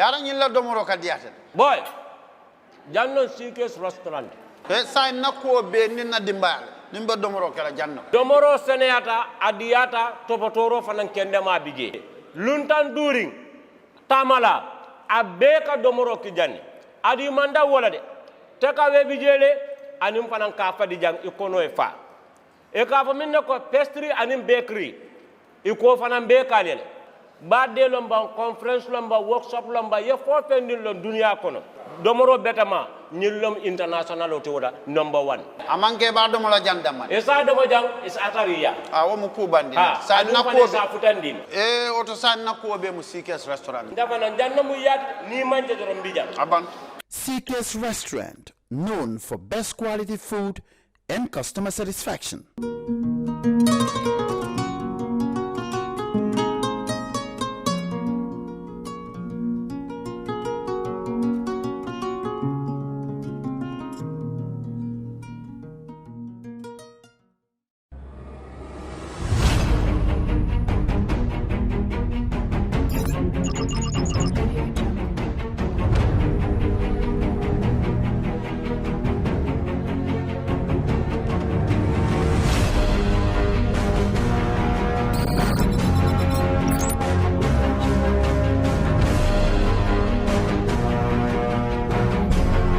Kara nyilla domoro kadiate. Boy, Janno Seekers restaurant. Sign na ko be ni na dimbal. Nimba domoro kala janno. Domoro seneyata adiyata topotoro fanan kendema bije. Luntan during tamala abeka domoro kijani. Adi manda wala de. Teka we bijele anim fanan ka fa di jang ikono e fa. E ka fa minne ko pastry anim bakery. Iko fanan be kalele. Badde lomba conference lomba workshop lomba ye fo fendin lon dunia kono. Domoro betama nyillom international otoda number 1. Amanke ba domola jandama. Esa domo jang is atariya. Wo mu kubandi. Sa na ko sa futandin. Oto san na ko be mu Seekers restaurant. Dafa na janno mu yat ni manje dorom bijam. Aban. Seekers Restaurant, known for best quality food and customer satisfaction.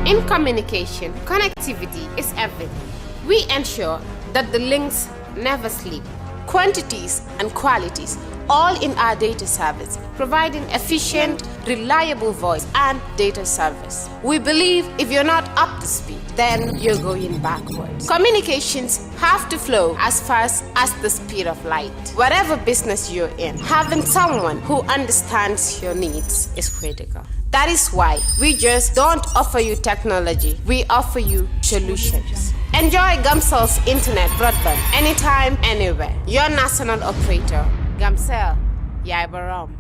In communication, connectivity is everything. We ensure that the links never sleep. Quantities and qualities, all in our data service, providing efficient, reliable voice and data service. We believe if you're not up to speed, then you're going backwards. Communications have to flow as fast as the speed of light. Whatever business you're in, having someone who understands your needs is critical. That is why we just don't offer you technology, we offer you solutions. Enjoy Gamcel's internet broadband anytime, anywhere. Your national operator, Gamcel, Yaibaram.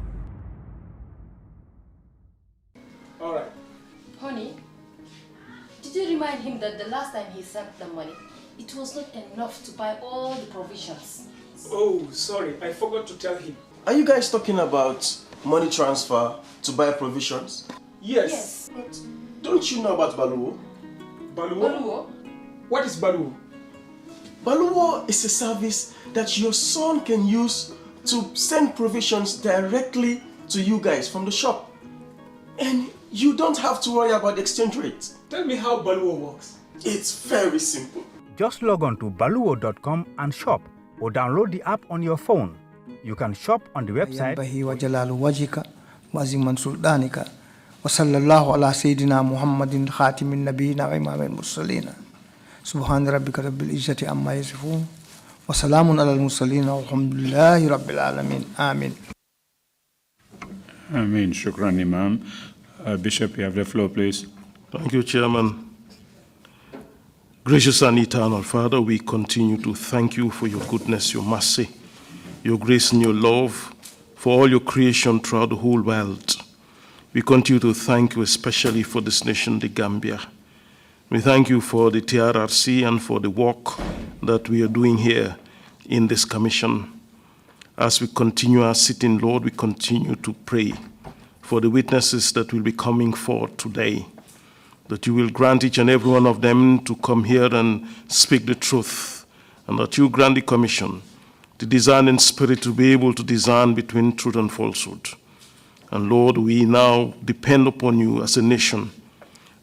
All right. Honey, did you remind him that the last time he sent the money, it was not enough to buy all the provisions? Oh, sorry, I forgot to tell him. Are you guys talking about money transfer to buy provisions? Yes. But Don't you know about Baluwo? Baluwo? What is Baluwo? Baluwo is a service that your son can use to send provisions directly to you guys from the shop. And you don't have to worry about the exchange rate. Tell me how Baluwo works. It's very simple. Just log on to baluwo.com and shop, or download the app on your phone. You can shop on the website. وصلى الله على سيدنا محمد خاتم النبيين وإمام المرسلين سبحان ربك رب العزة عما يصفون وسلام على المرسلين والحمد لله رب العالمين آمين. Ameen. Shukran, Imam. Bishop, you have the floor, please. Thank you, Chairman. Gracious and eternal Father, we continue to thank you for your goodness, your mercy, your grace and your love for all your creation throughout the whole world. We continue to thank you especially for this nation, the Gambia. We thank you for the TRRC and for the work that we are doing here in this commission. As we continue our sitting, Lord, we continue to pray for the witnesses that will be coming forth today, that you will grant each and every one of them to come here and speak the truth, and that you grant the commission the discerning spirit to be able to discern between truth and falsehood. And Lord, we now depend upon you as a nation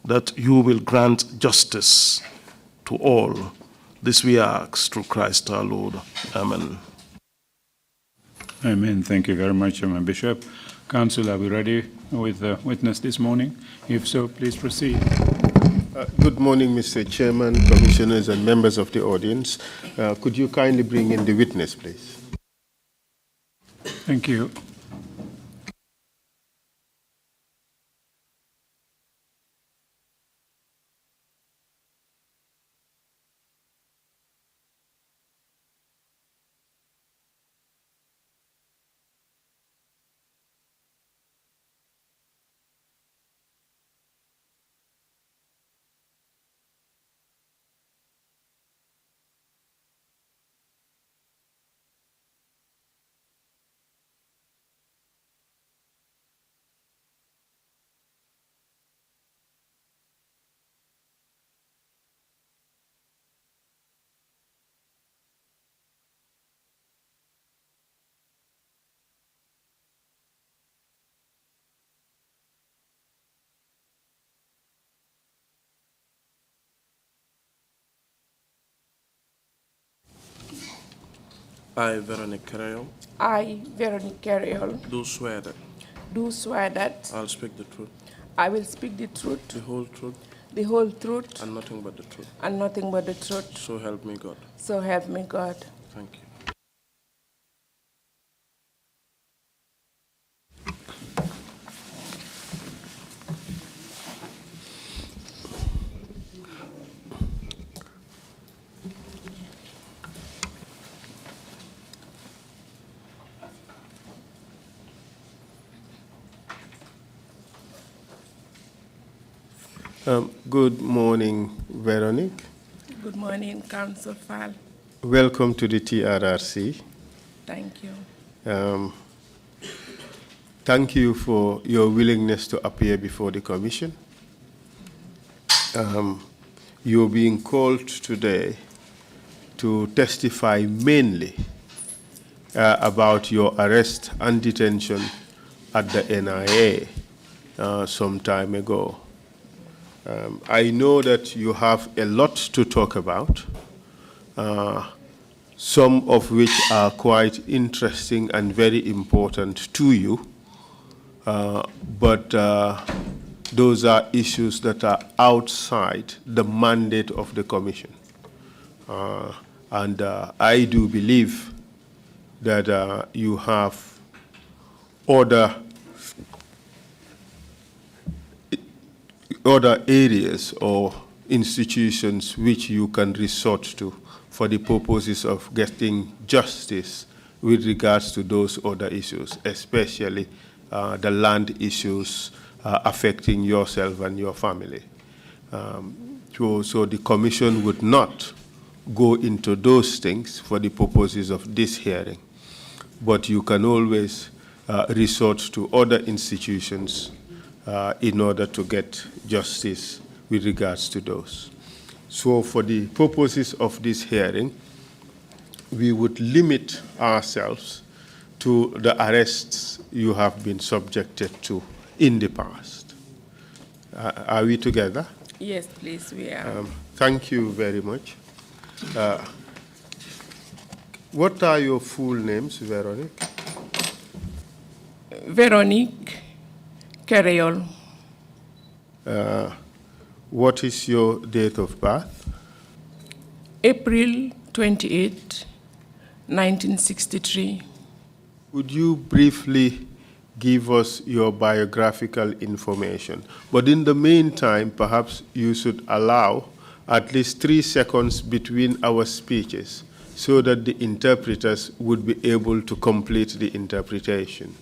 that you will grant justice to all. This we ask through Christ our Lord. Amen. Amen. Thank you very much, Imam Bishop. Council, are we ready with the witness this morning? If so, please proceed. Good morning, Mr. Chairman, commissioners, and members of the audience. Could you kindly bring in the witness, please? Thank you. I, Veronic Carayol, I, Veronic Carayol, do swear that I'll speak the truth, I will speak the truth, the whole truth, the whole truth, and nothing but the truth. and nothing but the truth. So help me God. So help me God. Thank you. Good morning, Veronic. Good morning, Council Fall. Welcome to the TRRC. Thank you. Thank you for your willingness to appear before the Commission. You're being called today to testify mainly about your arrest and detention at the NIA some time ago. I know that you have a lot to talk about, some of which are quite interesting and very important to you, but those are issues that are outside the mandate of the Commission. And I do believe that you have other areas or institutions which you can resort to for the purposes of getting justice with regards to those other issues, especially the land issues affecting yourself and your family. So the Commission would not go into those things for the purposes of this hearing, but you can always resort to other institutions in order to get justice with regards to those. So for the purposes of this hearing, we would limit ourselves to the arrests you have been subjected to in the past. Are we together? Yes, please, we are. Thank you very much. What are your full names, Veronic? Veronic Carayol. What is your date of birth? April 28, 1963. Would you briefly give us your biographical information? But in the meantime, perhaps you should allow at least 3 seconds between our speeches so that the interpreters would be able to complete the interpretation.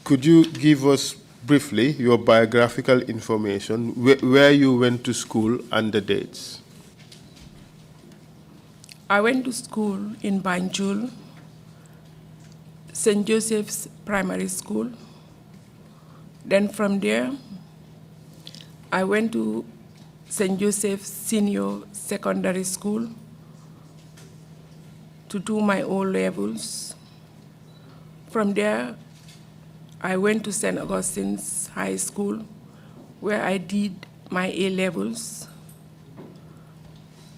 Could you give us briefly your biographical information, where you went to school and the dates? I went to school in Banjul, St. Joseph's Primary School. Then from there, I went to St. Joseph's Senior Secondary School to do my O-levels. From there, I went to St. Augustine's High School, where I did my A-levels.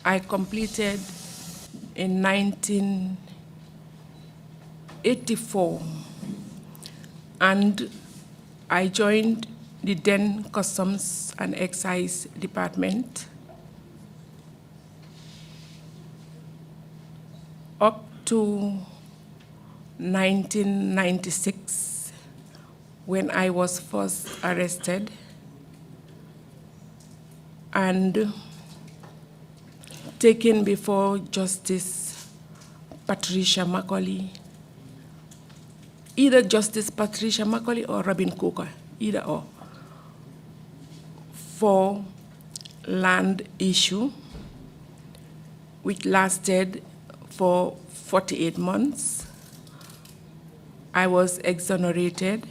I completed in 1984, and I joined the then Customs and Excise Department up to 1996, when I was first arrested and taken before Justice Patricia Macaulay, either Justice Patricia Macaulay or Robin Cooker, either or, for land issue, which lasted for 48 months. I was exonerated.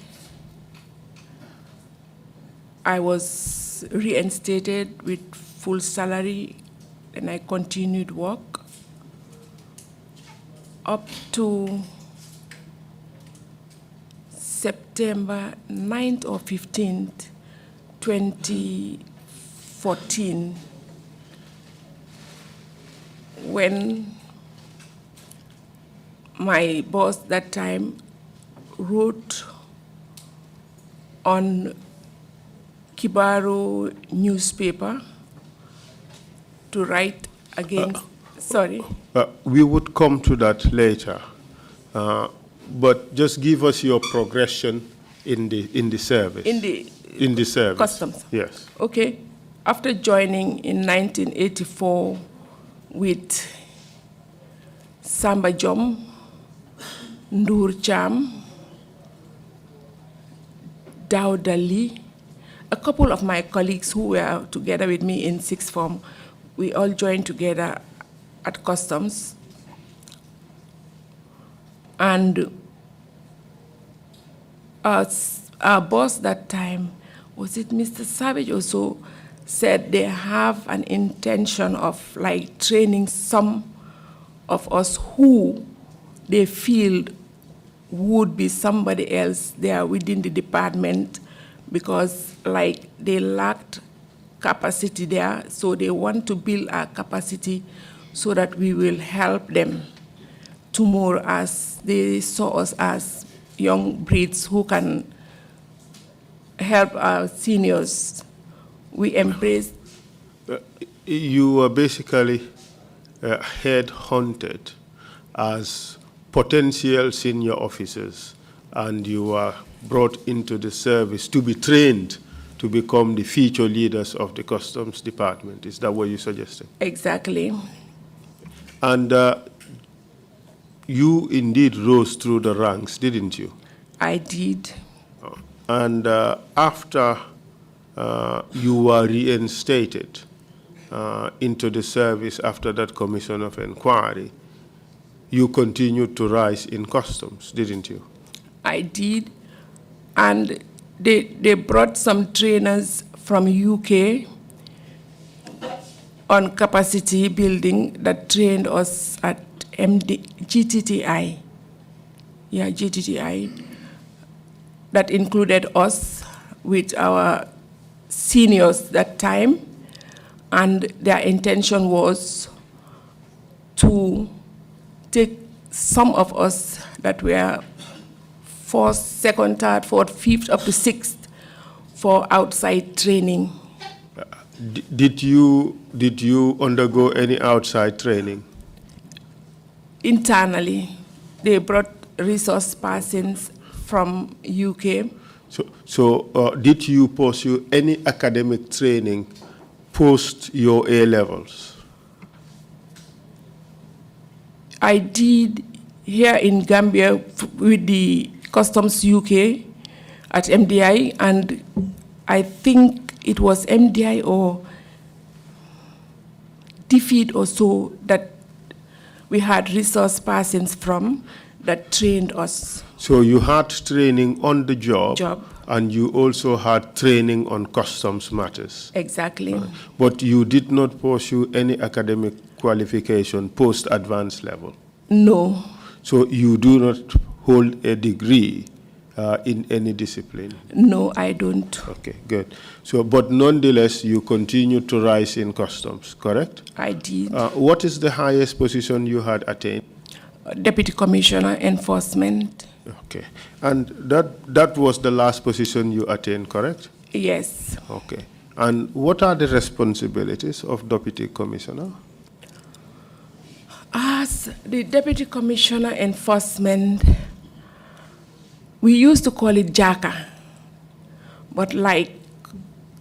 I was reinstated with full salary, and I continued work up to September 9th or 15th, 2014, when my boss that time wrote on Kibaro newspaper to write against, sorry. We would come to that later, but just give us your progression in the service. In the service. Customs. Yes. Okay. After joining in 1984 with Samba Jom, Ndur Cham, Dawda Lee, a couple of my colleagues who were together with me in sixth form, we all joined together at Customs. And our boss that time, was it Mr. Savage also, said they have an intention of like training some of us who they feel would be somebody else there within the department, because like they lacked capacity there, so they want to build our capacity so that we will help them tomorrow, as they saw us as young breeds who can help our seniors. We embraced. You were basically head-hunted as potential senior officers, and you were brought into the service to be trained to become the future leaders of the Customs Department. Is that what you're suggesting? Exactly. And you indeed rose through the ranks, didn't you? I did. And after you were reinstated into the service after that commission of inquiry, you continued to rise in customs, didn't you? I did. And they brought some trainers from UK on capacity building that trained us at GTTI. Yeah, GTTI. That included us with our seniors that time, and their intention was to take some of us that were first, second, third, fourth, fifth, up to sixth for outside training. Did you undergo any outside training? Internally, they brought resource persons from UK. So did you pursue any academic training post your A-levels? I did here in Gambia with the Customs UK at MDI, and I think it was MDI or DFID or so that we had resource persons from that trained us. So you had training on the job. And you also had training on customs matters. Exactly. But you did not pursue any academic qualification post-advanced level? No. So you do not hold a degree in any discipline? No, I don't. Okay, good. So, but nonetheless, you continue to rise in customs, correct? I did. What is the highest position you had attained? Deputy Commissioner Enforcement. Okay. And that was the last position you attained, correct? Yes. Okay. And what are the responsibilities of Deputy Commissioner? As the Deputy Commissioner Enforcement, we used to call it JACA, but like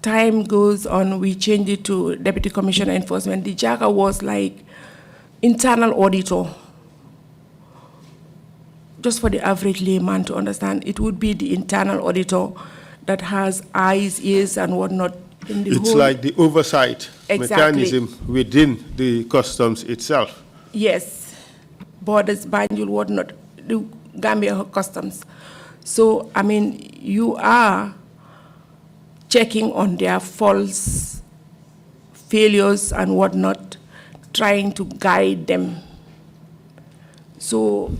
time goes on, we changed it to Deputy Commissioner Enforcement. The JACA was like internal auditor. Just for the average layman to understand, it would be the internal auditor that has eyes, ears, and whatnot in the It's whole. like the oversight Exactly. mechanism within the customs itself. Yes, borders, Banjul, whatnot, the Gambia Customs. So, I mean, you are checking on their faults, failures, and whatnot, trying to guide them. So,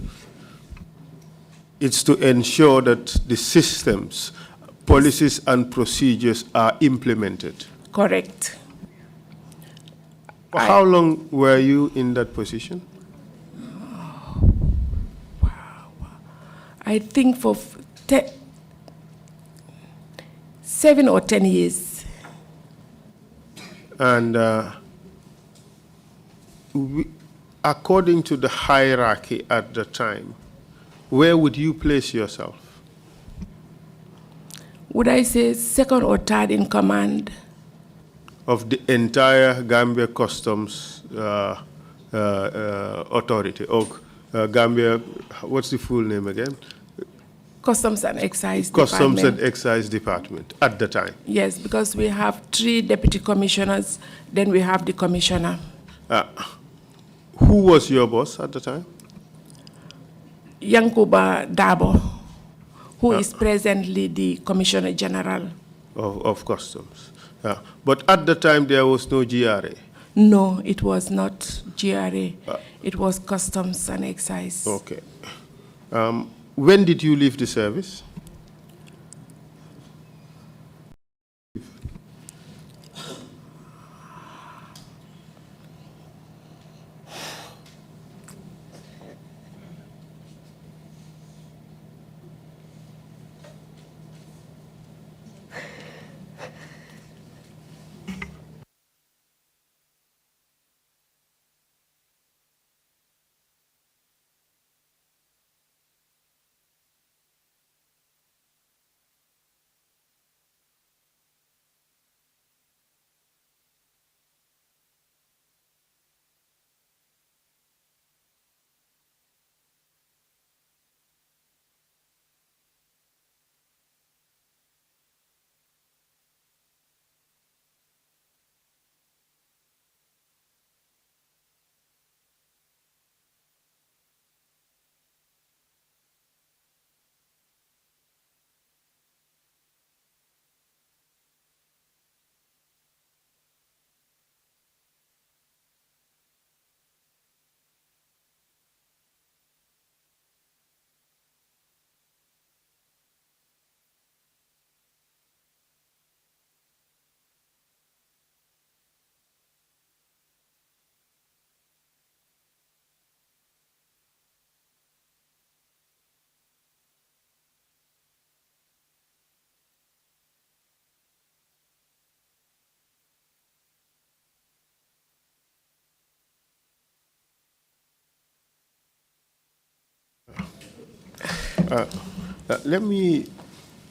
it's to ensure that the systems, policies, and procedures are implemented. Correct. How long were you in that position? I think for 7 or 10 years. And according to the hierarchy at the time, where would you place yourself? Would I say second or third in command? Of the entire Gambia Customs Authority, or Gambia, what's the full name again? Customs and Excise Customs Department. and Excise Department at the time. Yes, because we have 3 deputy commissioners, then we have the commissioner. Who was your boss at the time? Yankuba Dabo, who is presently the Commissioner General. Of Customs. But at the time, there was no GRA? No, it was not GRA. It was Customs and Excise. Okay. When did you leave the service?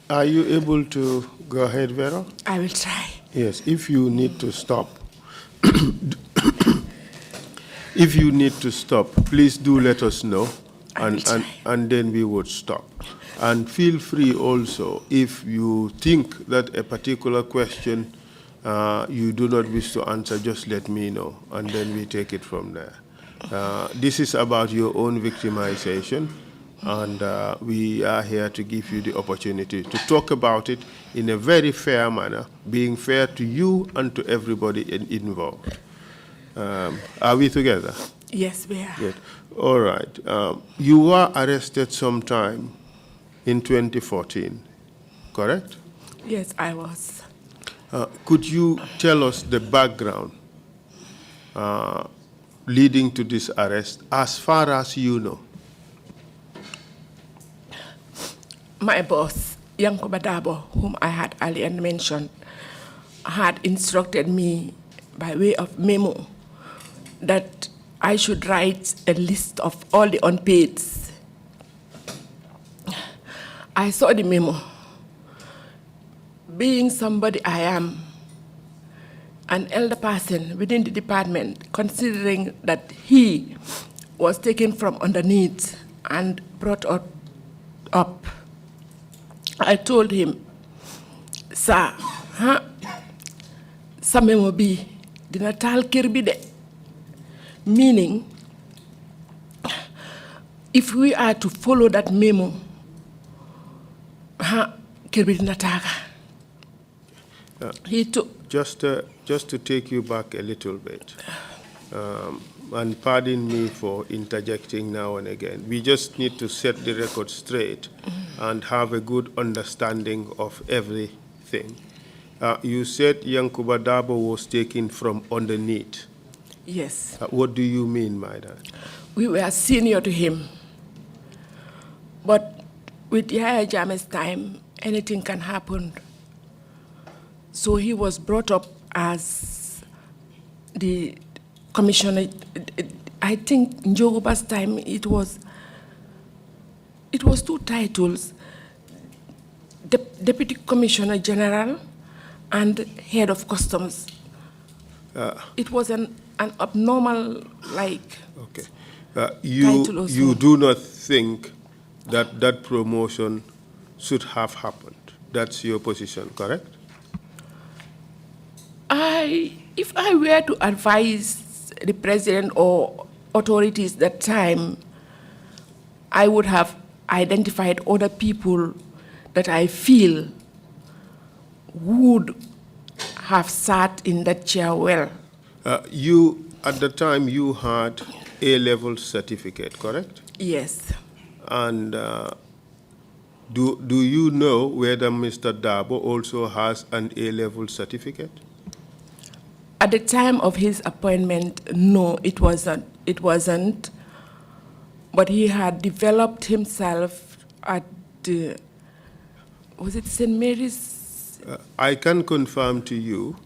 Are you able to go ahead, Vera? I will try. Yes, if you need to stop, please do let us know, and then we would stop. And feel free also, if you think that a particular question you do not wish to answer, just let me know, and then we take it from there. This is about your own victimization, and we are here to give you the opportunity to talk about it in a very fair manner, being fair to you and to everybody involved. Are we together? Yes, we are. Good. All right. You were arrested sometime in 2014, correct? Yes, I was. Could you tell us the background leading to this arrest, as far as you know? My boss, Yankuba Dabo, whom I had earlier mentioned, had instructed me by way of memo that I should write a list of all the unpaids. I saw the memo. Being somebody I am, an elder person within the department, considering that he was taken from underneath and brought up, I told him, sir, sa memo bi dina tal kër bi de. Meaning, if we are to follow that memo, kër bi dina taaga. He took just to take you back a little bit, and pardon me for interjecting now and again. We just need to set the record straight and have a good understanding of everything. You said Yankuba Dabo was taken from underneath. Yes. What do you mean by that? We were senior to him, but with Yahya Jammeh's time, anything can happen. So he was brought up as the commissioner. I think in Njoguba's time it was two titles: Deputy Commissioner General and Head of Customs. It was an abnormal Okay. You do not think that that promotion should have happened. That's your position, correct? If I were to advise the president or authorities that time, I would have identified other people that I feel would have sat in that chair well. At the time, you had A-level certificate, correct? Yes. And do you know whether Mr. Dabo also has an A-level certificate? At the time of his appointment, no, it wasn't. But he had developed himself at was it St. Mary's? I can confirm to you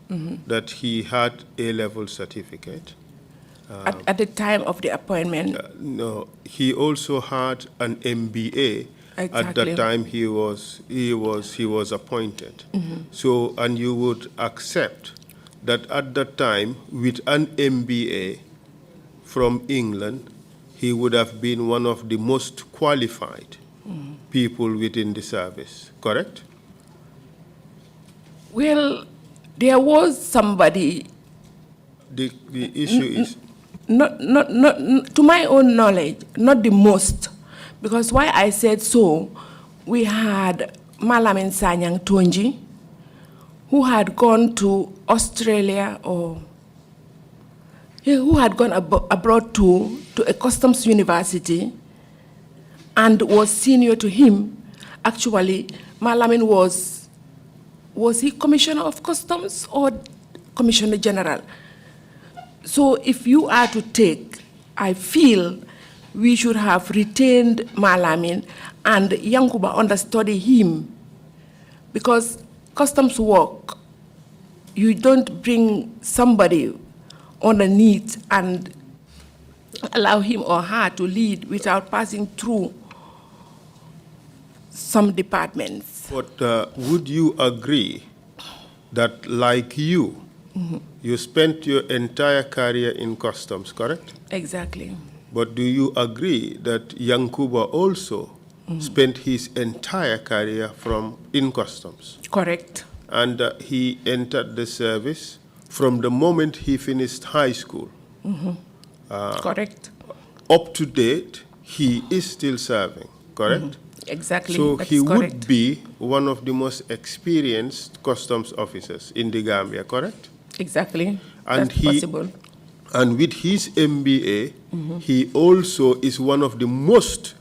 that he had A-level certificate. At the time of the appointment? No, he also had an MBA. Exactly. At that time he was appointed. So, and you would accept that at that time, with an MBA from England, he would have been one of the most qualified people within the service, correct? Well, there was somebody. The issue is not to my own knowledge, not the most, because why I said so, we had Malamin Sanyang Tonji, who had gone to Australia who had gone abroad to a customs university and was senior to him. Actually, Malamin was he Commissioner of Customs or Commissioner General? So if you are to take, I feel we should have retained Malamin and Yankuba understudy him, because customs work, you don't bring somebody underneath and allow him or her to lead without passing through some departments. But would you agree that, like you, you spent your entire career in customs, correct? Exactly. But do you agree that Yankuba also spent his entire career in customs? Correct. And he entered the service from the moment he finished high school. Correct. Up to date, he is still serving, correct? Exactly. So That's he correct. would be one of the most experienced customs officers in the Gambia, correct? Exactly. And That's possible. And with his MBA, he also is one of the most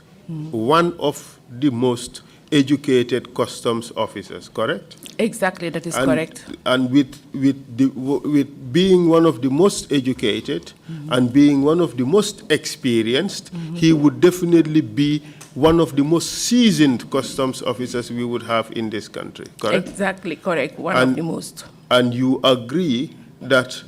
educated customs officers, correct? Exactly, that is correct. And with being one of the most educated and being one of the most experienced, he would definitely be one of the most seasoned customs officers we would have in this country, correct? Exactly, correct. One of the most. And you agree that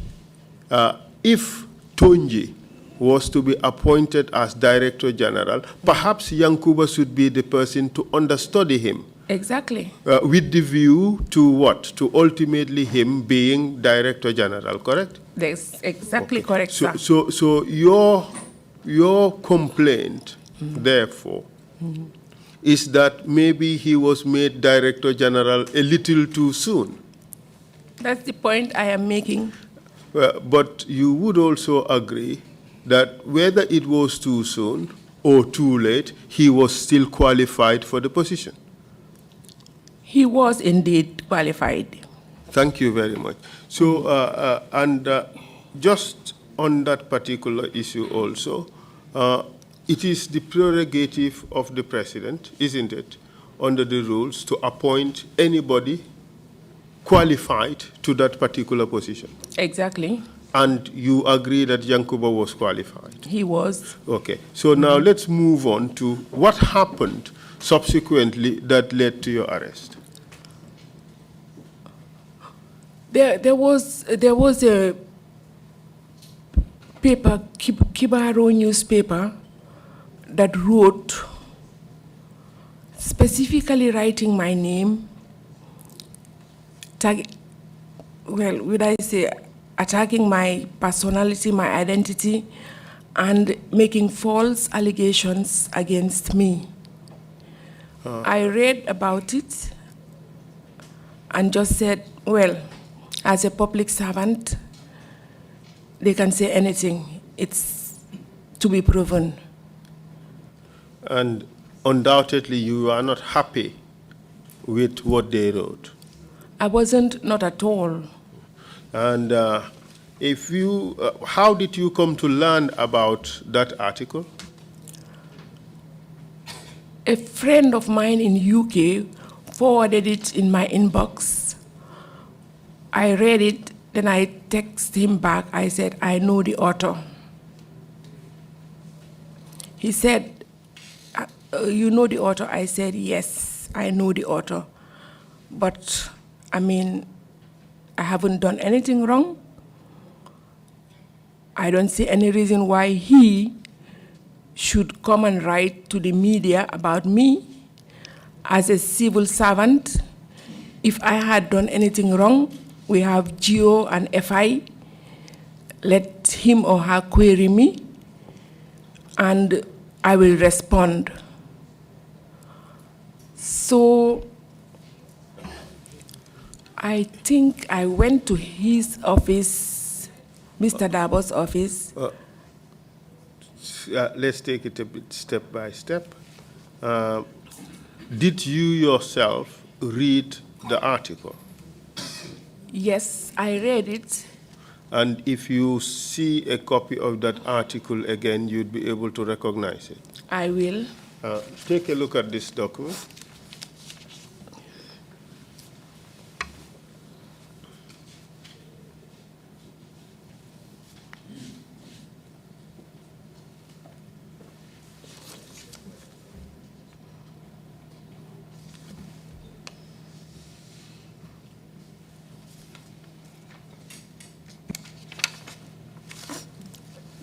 if Tonji was to be appointed as Director General, perhaps Yankuba should be the person to understudy him. Exactly. With the view to what? To ultimately him being Director General, correct? That's exactly correct, sir. So your complaint, therefore, is that maybe he was made Director General a little too soon. That's the point I am making. But you would also agree that whether it was too soon or too late, he was still qualified for the position. He was indeed qualified. Thank you very much. So, just on that particular issue also, it is the prerogative of the president, isn't it, under the rules, to appoint anybody qualified to that particular position? Exactly. And you agree that Yankuba was qualified? He was. Okay. So now let's move on to what happened subsequently that led to your arrest? There was a paper, Kibaro newspaper, that wrote specifically writing my name, attacking my personality, my identity, and making false allegations against me. I read about it and just said, well, as a public servant, they can say anything. It's to be proven. And undoubtedly, you are not happy with what they wrote. I wasn't, not at all. And how did you come to learn about that article? A friend of mine in UK forwarded it in my inbox. I read it, then I texted him back. I said, I know the author. He said, you know the author? I said, yes, I know the author. But, I mean, I haven't done anything wrong. I don't see any reason why he should come and write to the media about me as a civil servant. If I had done anything wrong, we have GO and FI. Let him or her query me, and I will respond. So I think I went to his office, Mr. Dabo's office. Let's take it a bit step by step. Did you yourself read the article? Yes, I read it. And if you see a copy of that article again, you'd be able to recognize it? I will. Take a look at this document.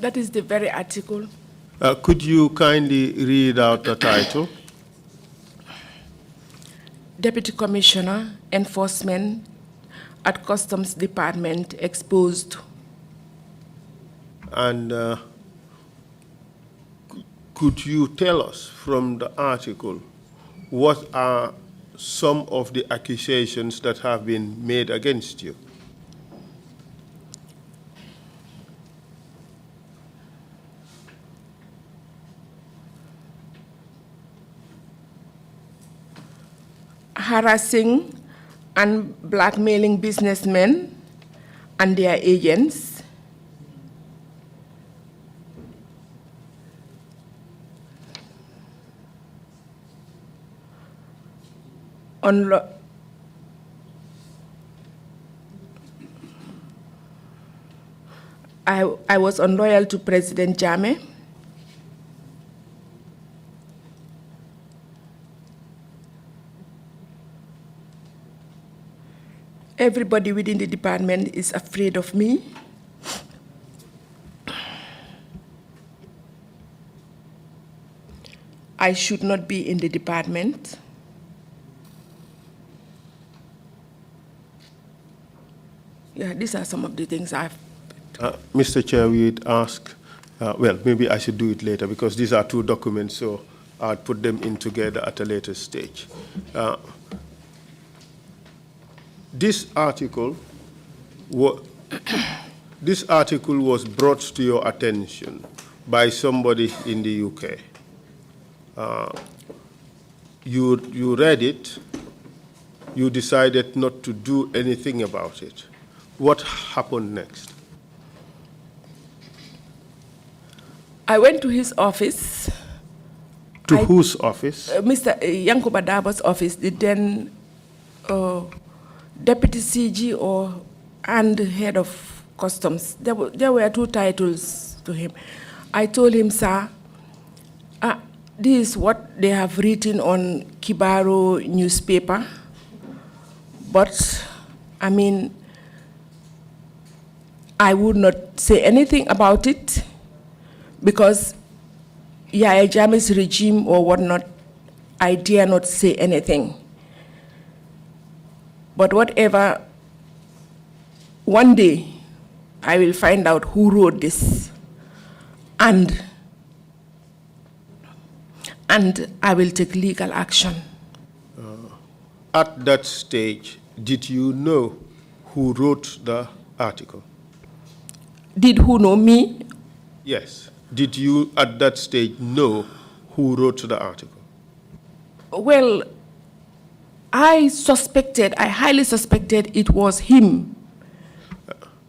That is the very article. Could you kindly read out the title? Deputy Commissioner, Enforcement at Customs Department exposed. And could you tell us from the article what are some of the accusations that have been made against you? Harassing and blackmailing businessmen and their agents. I was unloyal to President Jammeh. Everybody within the department is afraid of me. I should not be in the department. Yeah, these are some of the things I've... Mr. Chair, we'd ask, well, maybe I should do it later because these are two documents, so I'll put them in together at a later stage. This article was brought to your attention by somebody in the UK. You read it, you decided not to do anything about it. What happened next? I went to his office. To whose office? Mr. Yankuba Dabo's office, the then Deputy CG and Head of Customs. There were two titles to him. I told him, sir, This is what they have written on Kibaro newspaper. But, I mean, I would not say anything about it because Yahya Jammeh's regime or whatnot, I dare not say anything. But whatever, one day I will find out who wrote this, and I will take legal action. At that stage, did you know who wrote the article? Did who know me? Yes. Did you at that stage know who wrote the article? Well, I highly suspected it was him,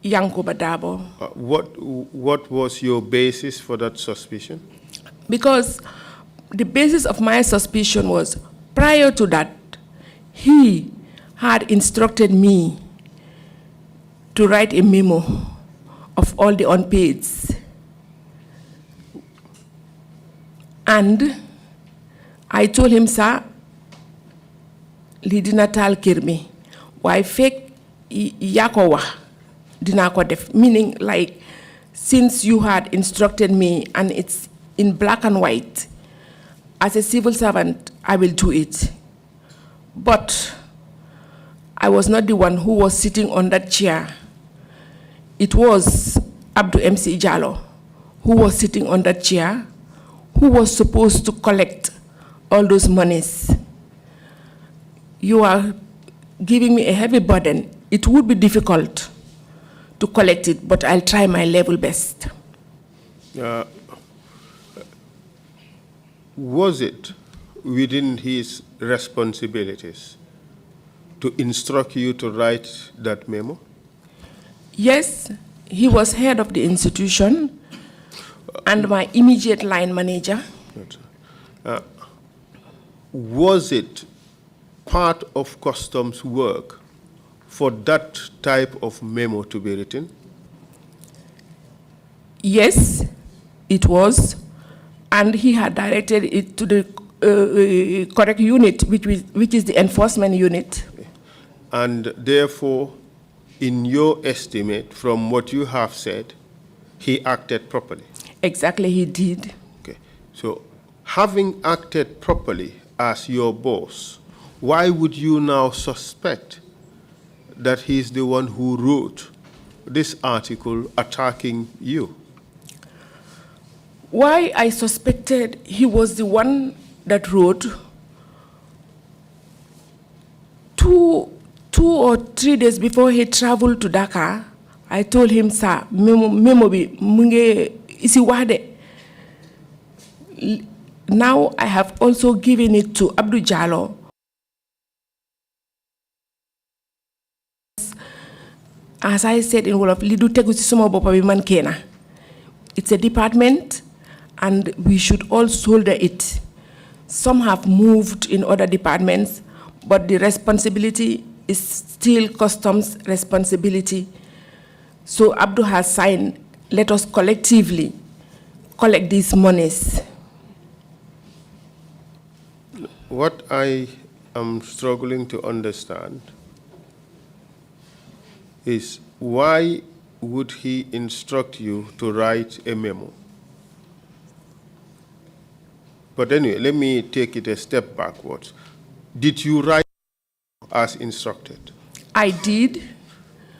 Yankuba Dabo. What was your basis for that suspicion? Because the basis of my suspicion was, prior to that, he had instructed me to write a memo of all the unpaids. And I told him, sir, li dina tal kirmi. Why fake yakowa dina ko def, meaning like, since you had instructed me and it's in black and white, as a civil servant, I will do it. But I was not the one who was sitting on that chair. It was Abdou MC Jallo who was sitting on that chair, who was supposed to collect all those monies. You are giving me a heavy burden. It would be difficult to collect it, but I'll try my level best. Was it within his responsibilities to instruct you to write that memo? Yes, he was head of the institution and my immediate line manager. Was it part of customs work for that type of memo to be written? Yes, it was. And he had directed it to the correct unit, which is the enforcement unit. And therefore, in your estimate, from what you have said, he acted properly? Exactly, he did. Okay. So, having acted properly as your boss, why would you now suspect that he's the one who wrote this article attacking you? Why I suspected he was the one that wrote, two or 3 days before he traveled to Dakar, I told him, sir, memo bi munge isi wade. Now I have also given it to Abdou Jallo. As I said in Wolof, lidu tegu ci suma bopa bi man kena. It's a department, and we should all shoulder it. Some have moved in other departments, but the responsibility is still customs responsibility. So Abdou has signed, let us collectively collect these monies. What I am struggling to understand is why would he instruct you to write a memo? But anyway, let me take it a step backwards. Did you write as instructed? I did.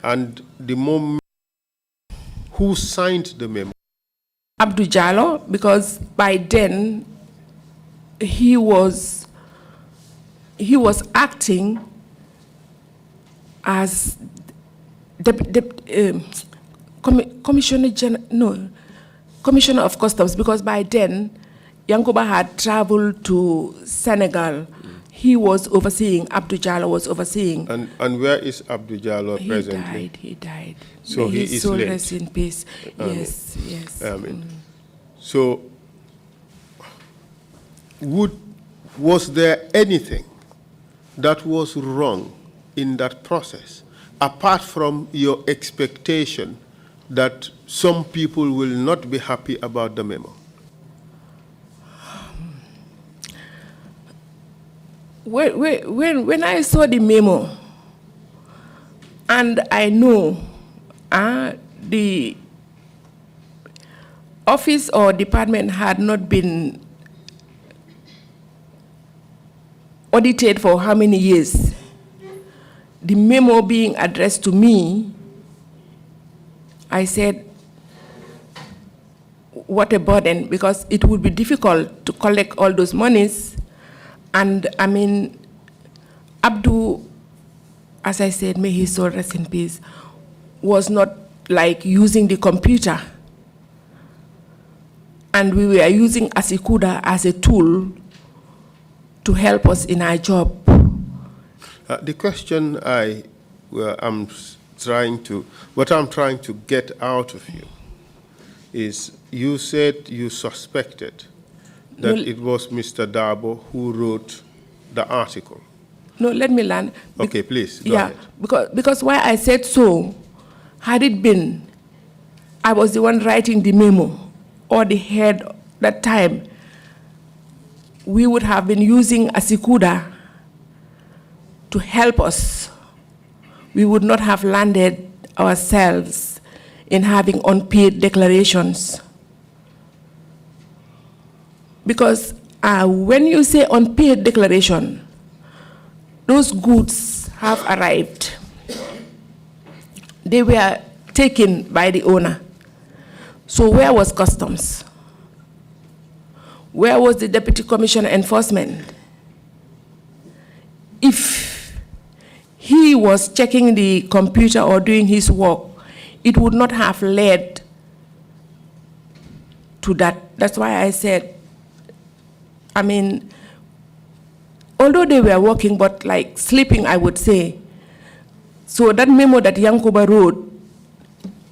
And the moment, who signed the memo? Abdou Jallo, because by then he was acting as Commissioner of Customs, because by then Yankuba had traveled to Senegal. He was overseeing, Abdou Jallo was overseeing. And where is Abdou Jallo presently? He died. So May he his is soul late. rest in peace. Yes, yes. Amen. So, was there anything that was wrong in that process, apart from your expectation that some people will not be happy about the memo? When I saw the memo, and I know the office or department had not been audited for how many years, the memo being addressed to me, I said, what a burden, because it would be difficult to collect all those monies. And I mean, Abdu, as I said, may his soul rest in peace, was not like using the computer. And we were using Asikuda as a tool to help us in our job. The question what I'm trying to get out of you is, you said you suspected that it was Mr. Dabo who wrote the article. No, let me land. Okay, please, go ahead. Because why I said so, had it been, I was the one writing the memo, or the head that time, we would have been using Asikuda to help us. We would not have landed ourselves in having unpaid declarations. Because when you say unpaid declaration, those goods have arrived. They were taken by the owner. So where was customs? Where was the Deputy Commissioner Enforcement? If he was checking the computer or doing his work, it would not have led to that. That's why I said, I mean, although they were working, but like sleeping, I would say. So that memo that Yankuba wrote,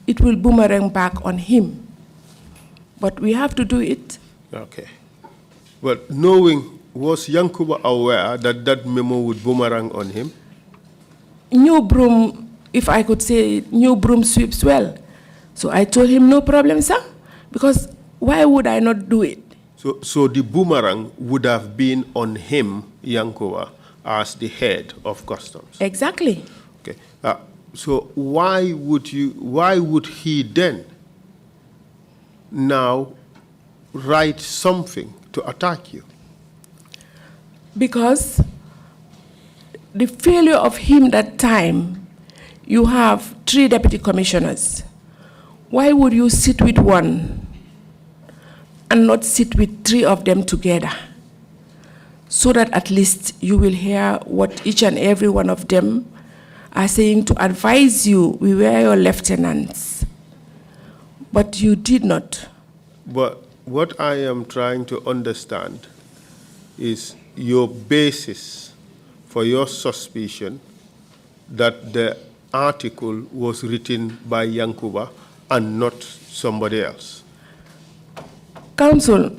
it will boomerang back on him. But we have to do it. Okay. But knowing, was Yankuba aware that that memo would boomerang on him? New broom, if I could say, new broom sweeps well. So I told him, no problem, sir, because why would I not do it? So the boomerang would have been on him, Yankuba, as the head of customs. Exactly. Okay. So why would he then now write something to attack you? Because the failure of him that time, you have 3 deputy commissioners. Why would you sit with one and not sit with 3 of them together? So that at least you will hear what each and every one of them are saying to advise you. We were your lieutenants. But you did not. But what I am trying to understand is your basis for your suspicion that the article was written by Yankuba and not somebody else. Counsel,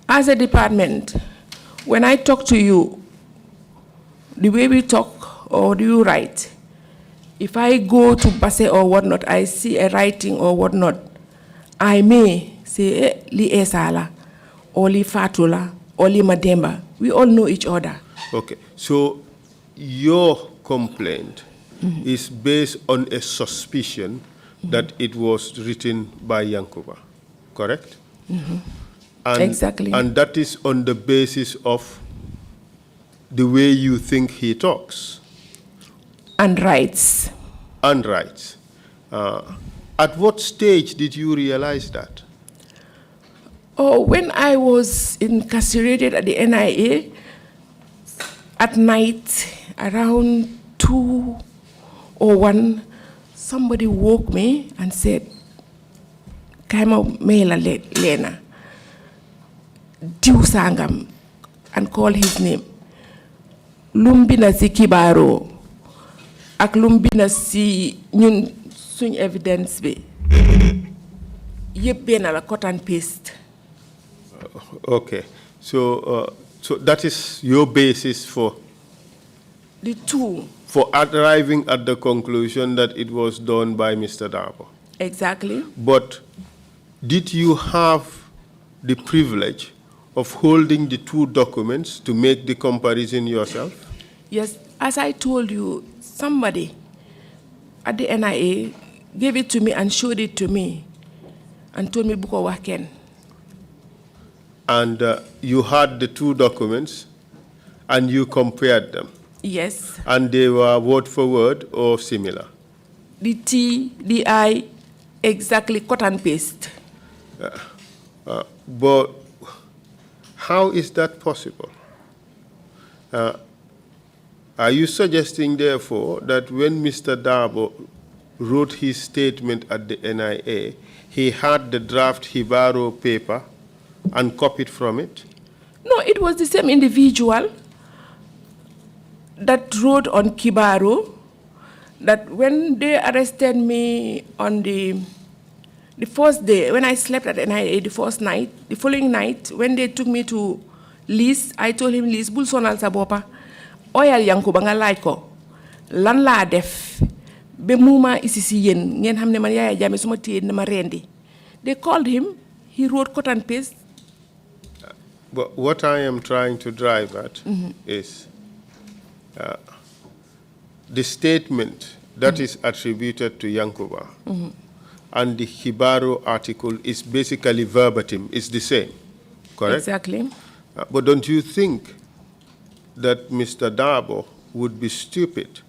as a department, when I talk to you, the way we talk or do you write, if I go to Basse or whatnot, I see a writing or whatnot, I may say, Li Esala, or Li Fatula, or Li Mademba. We all know each other. Okay, so your complaint is based on a suspicion that it was written by Yankuba, correct? And, exactly. And that is on the basis of the way you think he talks. And writes. And writes. At what stage did you realize that? Oh, when I was incarcerated at the NIA, at night, around 2 or 1, somebody woke me and said, Kaima Mela Lena, Diu Sangam, and called his name. Lumbina si kibaro, ak lumbina si ñun suñ evidence be. Yep bena la cut and paste. Okay, so so that is your basis for the 2. For arriving at the conclusion that it was done by Mr. Dabo. Exactly. But did you have the privilege of holding the two documents to make the comparison yourself? Yes, as I told you, somebody at the NIA gave it to me and showed it to me and told me buko waken. And you had the two documents and you compared them? Yes. And they were word for word or similar? The T, the I, exactly cut and paste. But how is that possible? Are you suggesting, therefore, that when Mr. Darbo wrote his statement at the NIA, he had the draft Hibaro paper and copied from it? No, it was the same individual that wrote on Kibaro that when they arrested me on the first day, when I slept at NIA the first night, the following night, when they took me to Liz, I told him, Liz, bul sonal sa bopa, oyal yanko ba nga laaj ko, lan la def, be muma isi si yen, ngeen xamne man Yaya Jammeh suma tiye na ma rendi. They called him, he wrote cut and paste. But what I am trying to drive at is the statement that is attributed to Yankuba and the Hibaro article is basically verbatim, it's the same, correct? Exactly. But don't you think that Mr. Darbo would be stupid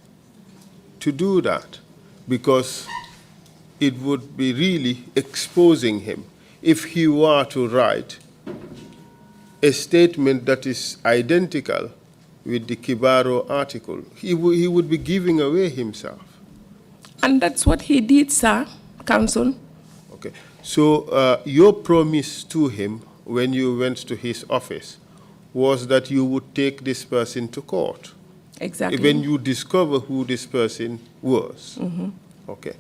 to do that? Because it would be really exposing him if he were to write a statement that is identical with the Kibaro article. He would be giving away himself. And that's what he did, sir, counsel. Okay. So your promise to him when you went to his office was that you would take this person to court. Exactly. When you discover who this person was. Okay.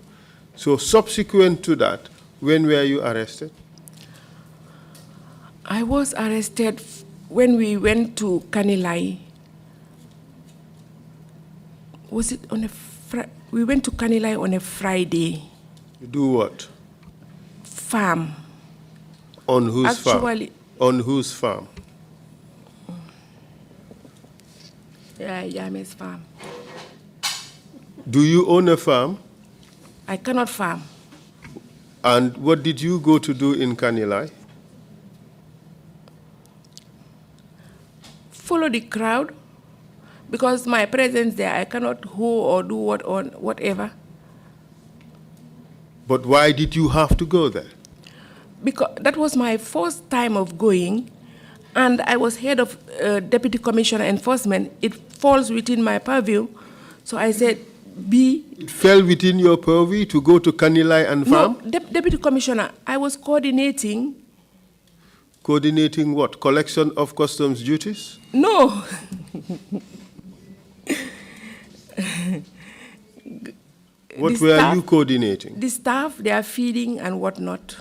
So subsequent to that, when were you arrested? I was arrested when we went to Kanilai. Was it on a we went to Kanilai on a Friday. You do what? Farm. On whose Actually, farm? On whose farm? Yeah, Jammeh's farm. Do you own a farm? I cannot farm. And what did you go to do in Kanilai? Follow the crowd, because my presence there, I cannot go or do whatever. But why did you have to go there? Because that was my first time of going, and I was head of Deputy Commissioner Enforcement. It falls within my purview, so I said, It fell within your purview to go to Kanilai and farm? No, Deputy Commissioner, I was coordinating. Coordinating what? Collection of customs duties? No. What were you coordinating? The staff, they are feeding and whatnot.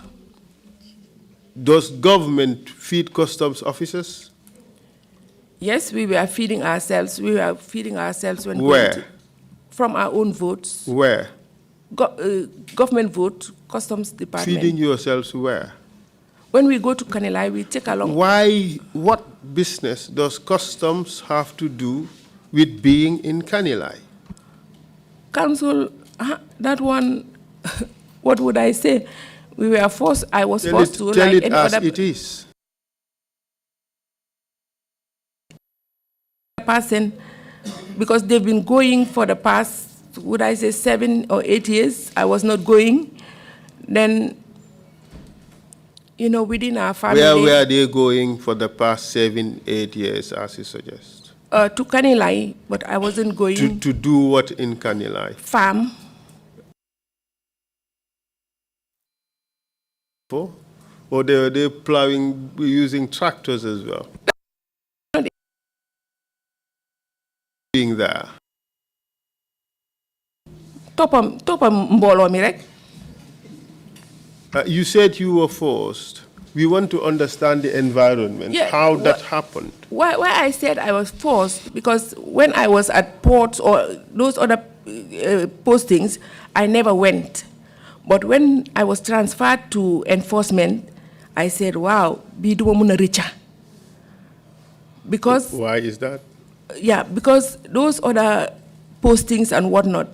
Does government feed customs officers? Yes, we were feeding ourselves. We were feeding ourselves when Where? From our own votes. Where? Government vote, customs department. Feeding yourselves where? When we go to Kanilai, we take along. Why, what business does customs have to do with being in Kanilai? Council, that one, what would I say? We were forced, I was forced to. Tell like it any as other it is. person, because they've been going for the past, would I say 7 or 8 years, I was not going. Then, you know, within our family. Where were they going for the past 7, 8 years, as you suggest? To Kanilai, but I wasn't going. To do what in Kanilai? Farm. Or they're plowing using tractors as well? Being there. You said you were forced. We want to understand the environment, how that happened. Why I said I was forced, because when I was at ports or those other postings, I never went. But when I was transferred to enforcement, I said, wow, biduma muna richa. Because... Why is that? Yeah, because those other postings and whatnot,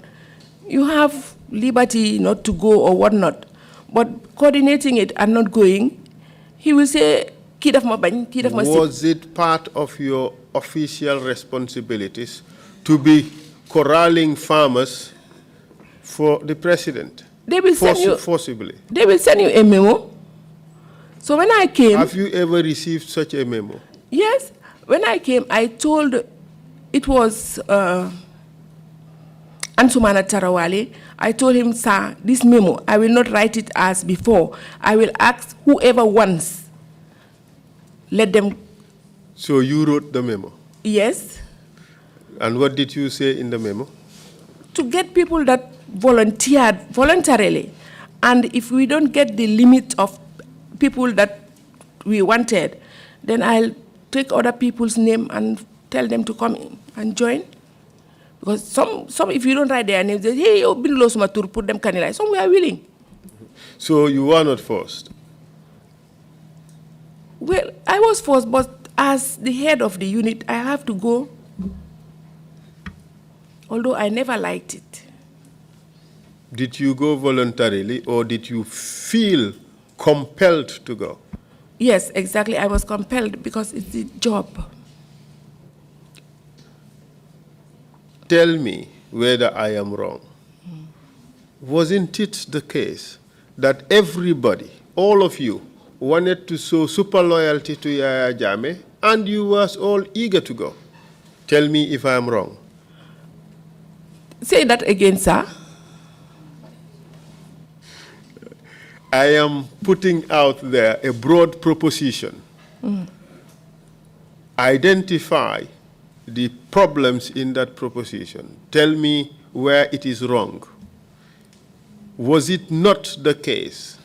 you have liberty not to go or whatnot. But coordinating it and not going, he will say, was it part of your official responsibilities to be corralling farmers for the president? They will send you, forcibly. They will send you a memo. So when I came... Have you ever received such a memo? Yes. When I came, I told, it was Ansumana Tarawale, I told him, sir, this memo, I will not write it as before. I will ask whoever wants. Let them... So you wrote the memo? Yes. And what did you say in the memo? To get people that volunteered voluntarily. And if we don't get the limit of people that we wanted, then I'll take other people's name and tell them to come in and join. Because some if you don't write their names, they say, hey, you've been lost matur, put them Kanilai. Some we are willing. So you were not forced? Well, I was forced, but as the head of the unit, I have to go. Although I never liked it. Did you go voluntarily or did you feel compelled to go? Yes, exactly. I was compelled because it's the job. Tell me whether I am wrong. Wasn't it the case that everybody, all of you, wanted to show super loyalty to Yaya Jammeh and you was all eager to go? Tell me if I am wrong. Say that again, sir. I am putting out there a broad proposition. Identify the problems in that proposition. Tell me where it is wrong. Was it not the case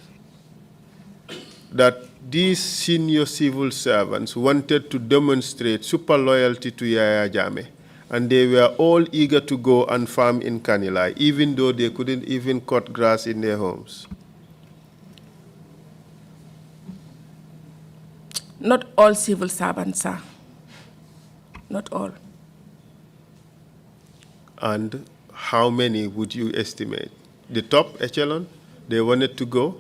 that these senior civil servants wanted to demonstrate super loyalty to Yaya Jammeh and they were all eager to go and farm in Kanilai, even though they couldn't even cut grass in their homes? Not all civil servants, sir. Not all. And how many would you estimate? The top echelon, they wanted to go?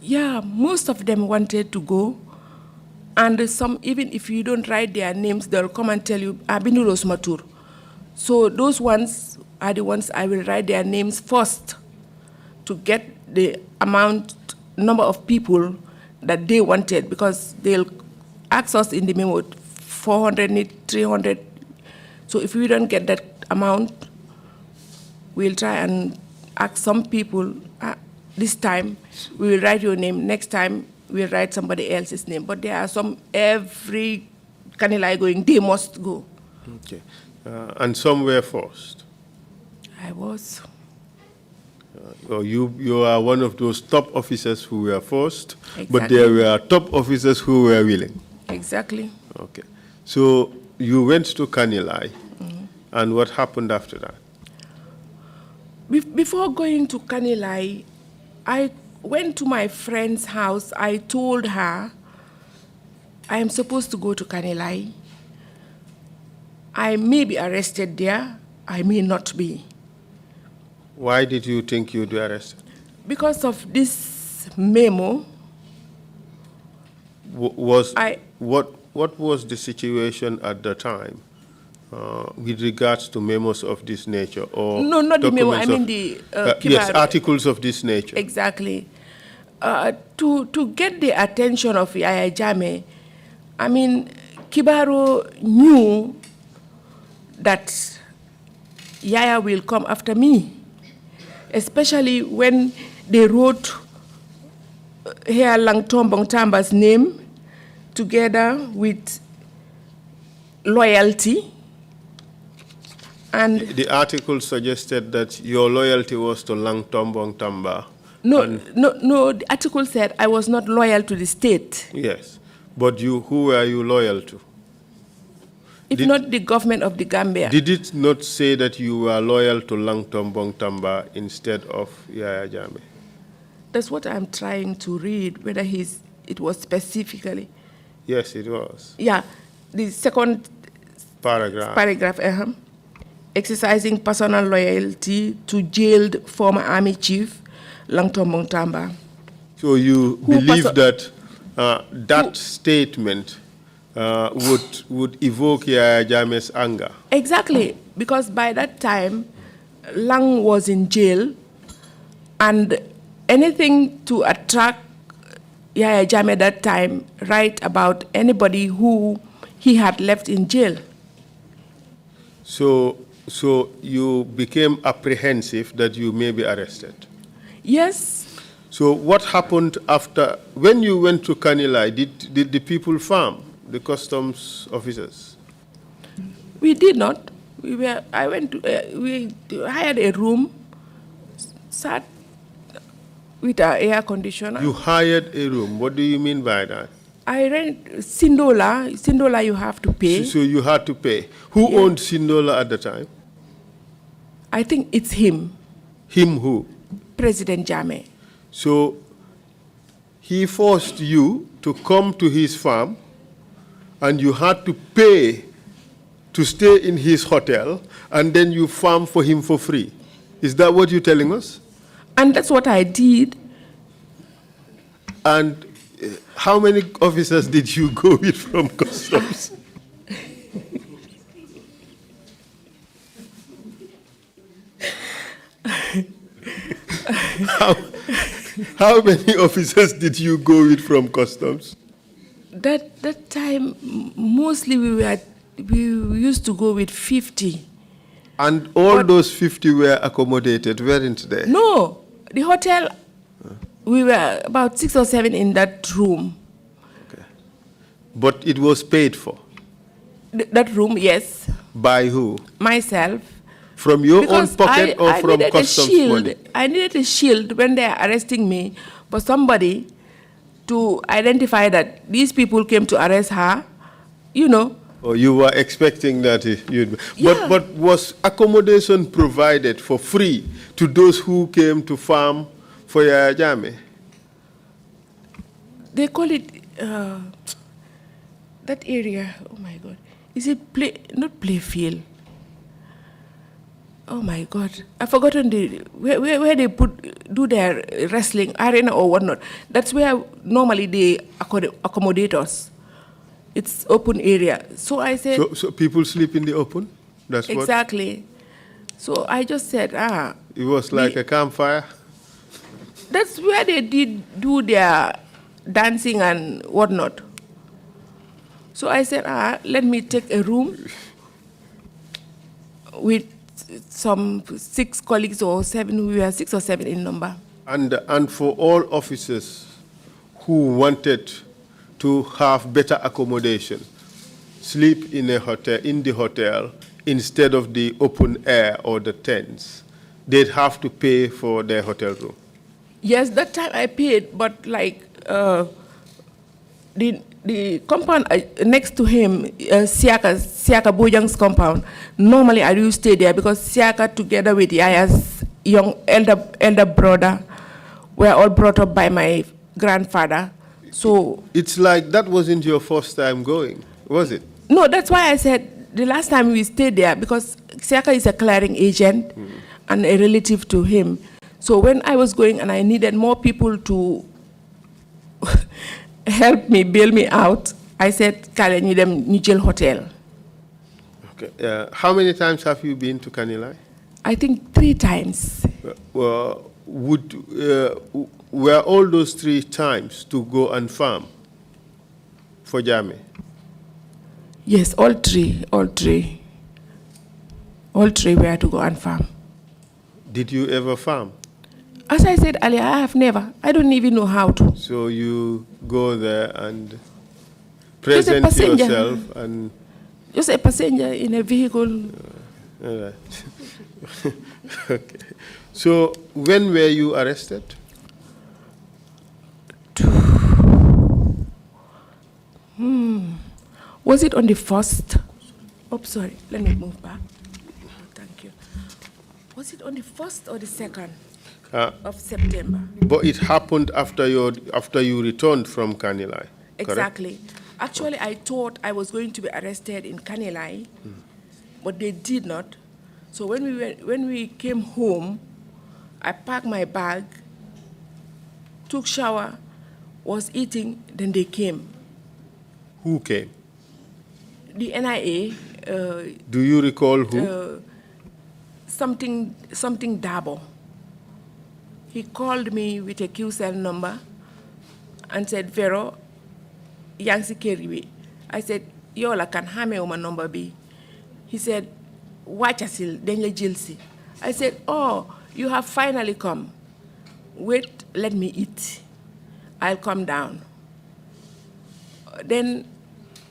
Yeah, most of them wanted to go. And some, even if you don't write their names, they'll come and tell you, Abinuros Matur. So those ones are the ones I will write their names first to get the number of people that they wanted, because they'll ask us in the memo 400, 300. So if we don't get that amount, we'll try and ask some people, this time we will write your name, next time we'll write somebody else's name. But there are some, every Kanilai going, they must go. Okay. And some were forced? I was. You are one of those top officers who were forced, Exactly. But there were top officers who were willing. Exactly. Okay. So you went to Kanilai, and what happened after that? Before going to Kanilai, I went to my friend's house. I told her, I am supposed to go to Kanilai. I may be arrested there, I may not be. Why did you think you'd be arrested? Because of this memo. What was the situation at the time with regards to memos of this nature? Or no, not the memo, I mean the yes, articles of this nature. Exactly. To get the attention of Yaya Jammeh, I mean, Kibaro knew that Yaya will come after me, especially when they wrote here Langtombong Tamba's name together with loyalty. And the article suggested that your loyalty was to Langtombong Tamba. No, the article said I was not loyal to the state. Yes, but who were you loyal to? If not the government of the Gambia. Did it not say that you were loyal to Langtombong Tamba instead of Yaya Jammeh? That's what I'm trying to read, whether it was specifically Yes, it was. Yeah, the second Paragraph. Exercising personal loyalty to jailed former army chief Langton Montamba. So you believe that that statement would evoke Yaya Jammeh's anger? Exactly, because by that time, Lang was in jail, and anything to attract Yaya Jammeh that time, write about anybody who he had left in jail. So you became apprehensive that you may be arrested? Yes. So what happened after, when you went to Kanilai, did the people farm, the customs officers? We did not. We hired a room, sat with our air conditioner. You hired a room. What do you mean by that? I rent Sindola. Sindola you have to pay. So you had to pay. Who owned Sindola at the time? I think it's him. Him who? President Jammeh. So he forced you to come to his farm, and you had to pay to stay in his hotel, and then you farm for him for free. Is that what you're telling us? And that's what I did. And how many officers did you go with from customs? How many officers did you go with from customs? That time, mostly we used to go with 50. And all those 50 were accommodated, weren't they? No, the hotel, we were about 6 or 7 in that room. Okay. But it was paid for? That room, yes. By who? Myself. From your own pocket or from customs money? I needed a shield when they are arresting me for somebody to identify that these people came to arrest her, you know. Or you were expecting that you'd... Yeah. But was accommodation provided for free to those who came to farm for Yaya Jammeh? They call it, that area, oh my God. Is it not Playfield? Oh my God, I've forgotten where they do their wrestling arena or whatnot. That's where normally they accommodate us. It's open area. So I said... So people sleep in the open? That's exactly. So I just said, It was like a campfire? That's where they did do their dancing and whatnot. So I said, let me take a room with some 6 colleagues or 7, we were 6 or 7 in number. And for all officers who wanted to have better accommodation, sleep in a hotel, in the hotel, instead of the open air or the tents, they'd have to pay for their hotel room. Yes, that time I paid, but like the compound next to him, Siaka Bojang's compound, normally I do stay there because Siaka together with Yaya's young elder brother were all brought up by my grandfather. So it's like that wasn't your first time going, was it? No, that's why I said the last time we stayed there, because Siaka is a clearing agent and a relative to him. So when I was going and I needed more people to help me, bail me out, I said, Kale, need them Nijel Hotel. Okay. How many times have you been to Kanilai? I think 3 times. Well, were all those 3 times to go and farm for Jammeh? Yes, all three were to go and farm. Did you ever farm? As I said earlier, I have never. I don't even know how to. So you go there and present yourself and... Just a passenger in a vehicle. All right. Okay. So when were you arrested? Was it on the 1st? Oh, sorry. Let me move back. Thank you. Was it on the 1st or the 2nd of September? But it happened after you returned from Kanilai. Exactly. Correct? Actually, I thought I was going to be arrested in Kanilai, but they did not. So when we came home, I packed my bag, took shower, was eating, then they came. Who came? The NIA. Do you recall who? Something Dabo. He called me with a QCell number and said, Vero, Yangsi Keriwe. I said, Yola can hame uma number B. He said, watch asil, denye jilsi. I said, oh, you have finally come. Wait, let me eat. I'll come down. Then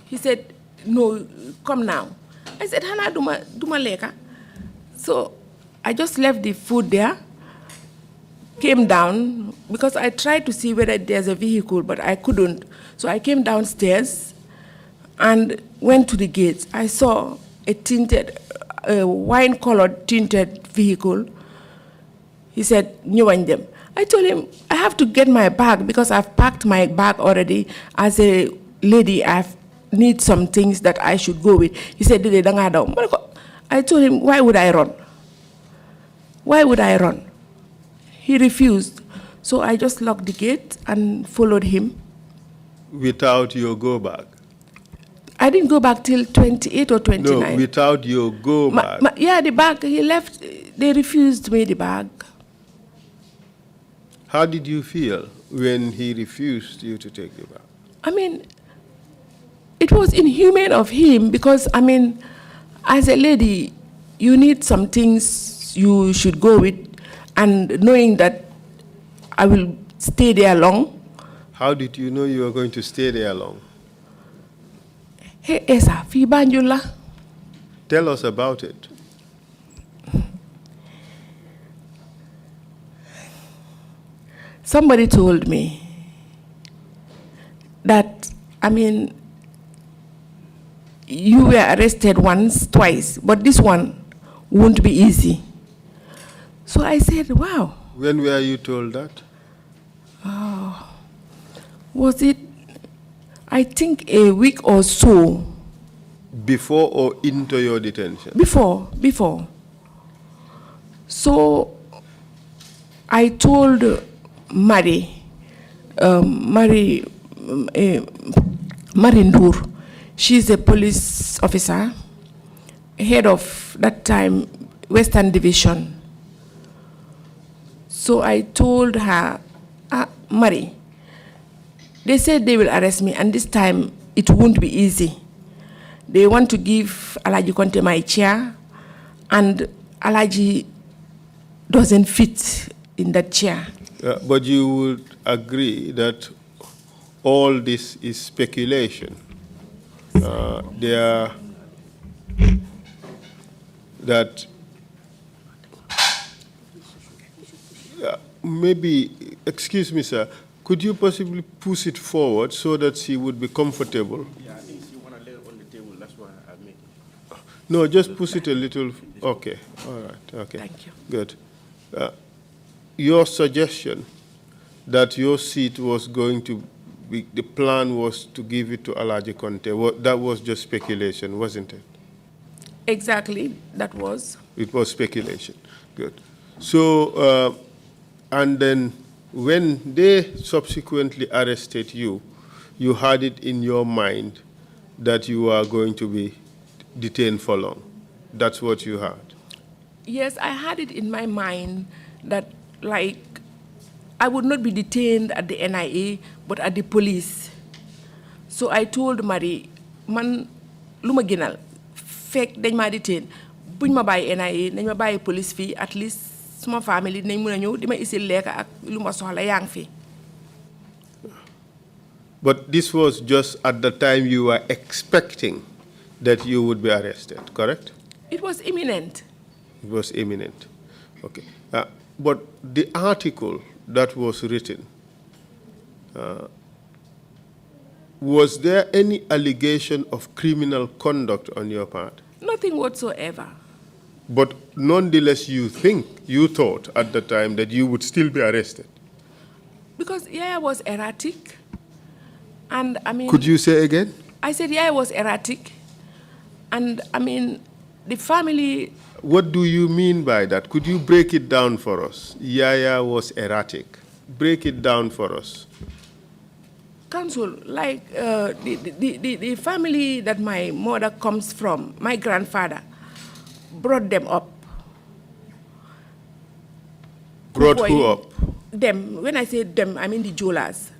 he said, no, come now. I said, Hana duma leka. So I just left the food there, came down, because I tried to see whether there's a vehicle, but I couldn't. So I came downstairs and went to the gates. I saw a wine-colored tinted vehicle. He said, "Nyuwan them." I told him, I have to get my bag because I've packed my bag already. As a lady, I need some things that I should go with. He said, "Dede danga daw." I told him, why would I run? Why would I run? He refused. So I just locked the gate and followed him. Without your go bag? I didn't go back till 28 or 29. No, without your go bag. Yeah, the bag, he left. They refused me the bag. How did you feel when he refused you to take the bag? I mean, it was inhumane of him because, I mean, as a lady, you need some things you should go with, and knowing that I will stay there long. How did you know you were going to stay there long? Hey, Esa, fi Banjula. Tell us about it. Somebody told me that, I mean, you were arrested once, twice, but this one won't be easy. So I said, wow. When were you told that? Was it, I think, a week or so? Before or into your detention? Before. So I told Marie Ndur, she's a police officer, head of that time Western Division. So I told her, Marie, they said they will arrest me, and this time it won't be easy. They want to give Alaji Conte my chair, and Alaji doesn't fit in that chair. But you would agree that all this is speculation. Maybe, excuse me, sir, could you possibly push it forward so that she would be comfortable? Yeah, I think she want to lay it on the table. That's why I made it. No, just push it a little. Okay, all right, okay. Thank you. Good. Your suggestion that your seat was going to be, the plan was to give it to Alaji Conte, that was just speculation, wasn't it? Exactly, that was. It was speculation. Good. So, and then when they subsequently arrested you, you had it in your mind that you are going to be detained for long. That's what you had. Yes, I had it in my mind that, like, I would not be detained at the NIA, but at the police. So I told Marie, man, luma ginal, fake dañ ma detain, buñ ma baye NIA, dañ ma baye police fee, at least my family nañ mëna ñëw dima isil lekk ak luma soxla yang fi. But this was just at the time you were expecting that you would be arrested, correct? It was imminent. It was imminent. Okay. But the article that was written, was there any allegation of criminal conduct on your part? Nothing whatsoever. But nonetheless, you thought at the time that you would still be arrested? Because Yaya was erratic. And I mean... Could you say again? I said Yaya was erratic. And I mean, the family... What do you mean by that? Could you break it down for us? Yaya was erratic. Break it down for us. Council, like the family that my mother comes from, my grandfather brought them up. Brought who up? Them. When I say them, I mean the Jolas.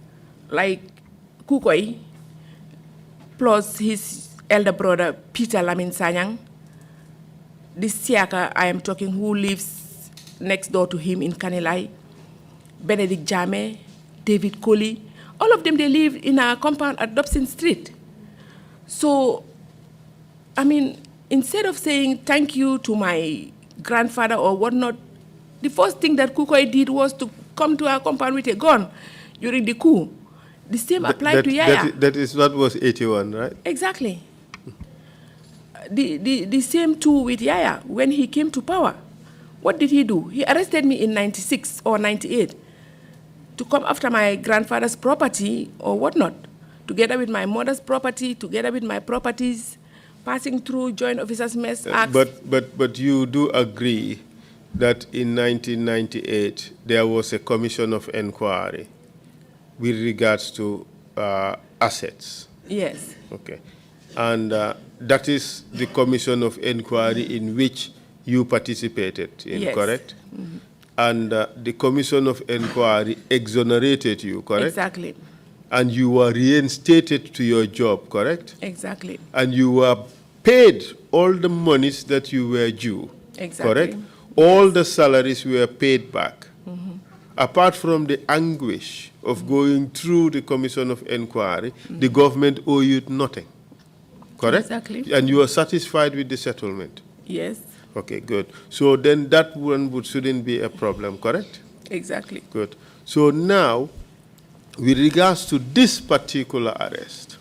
Like Kukoi, plus his elder brother, Peter Lamin Sanyang. This Siaka I am talking, who lives next door to him in Kanilai. Benedict Jame, David Coley. All of them, they live in a compound at Dobson Street. So, I mean, instead of saying thank you to my grandfather or whatnot, the first thing that Kukoi did was to come to our compound with a gun during the coup. The same applied to Yaya. That was 81, right? Exactly. The same too with Yaya when he came to power. What did he do? He arrested me in 96 or 98 to come after my grandfather's property or whatnot, together with my mother's property, together with my properties, passing through Joint Officers Mess Act. But you do agree that in 1998 there was a commission of inquiry with regards to assets? Yes. Okay. And that is the commission of inquiry in which you participated in, yes. Correct? Mm-hmm. And the commission of inquiry exonerated you, correct? Exactly. And you were reinstated to your job, correct? Exactly. And you were paid all the monies that you were due, exactly. Correct? All the salaries were paid back. Mm-hmm. Apart from the anguish of going through the commission of inquiry, the government owe you nothing, correct? Exactly. And you are satisfied with the settlement? Yes. Okay, good. So then that one shouldn't be a problem, correct? Exactly. Good. So now, with regards to this particular arrest,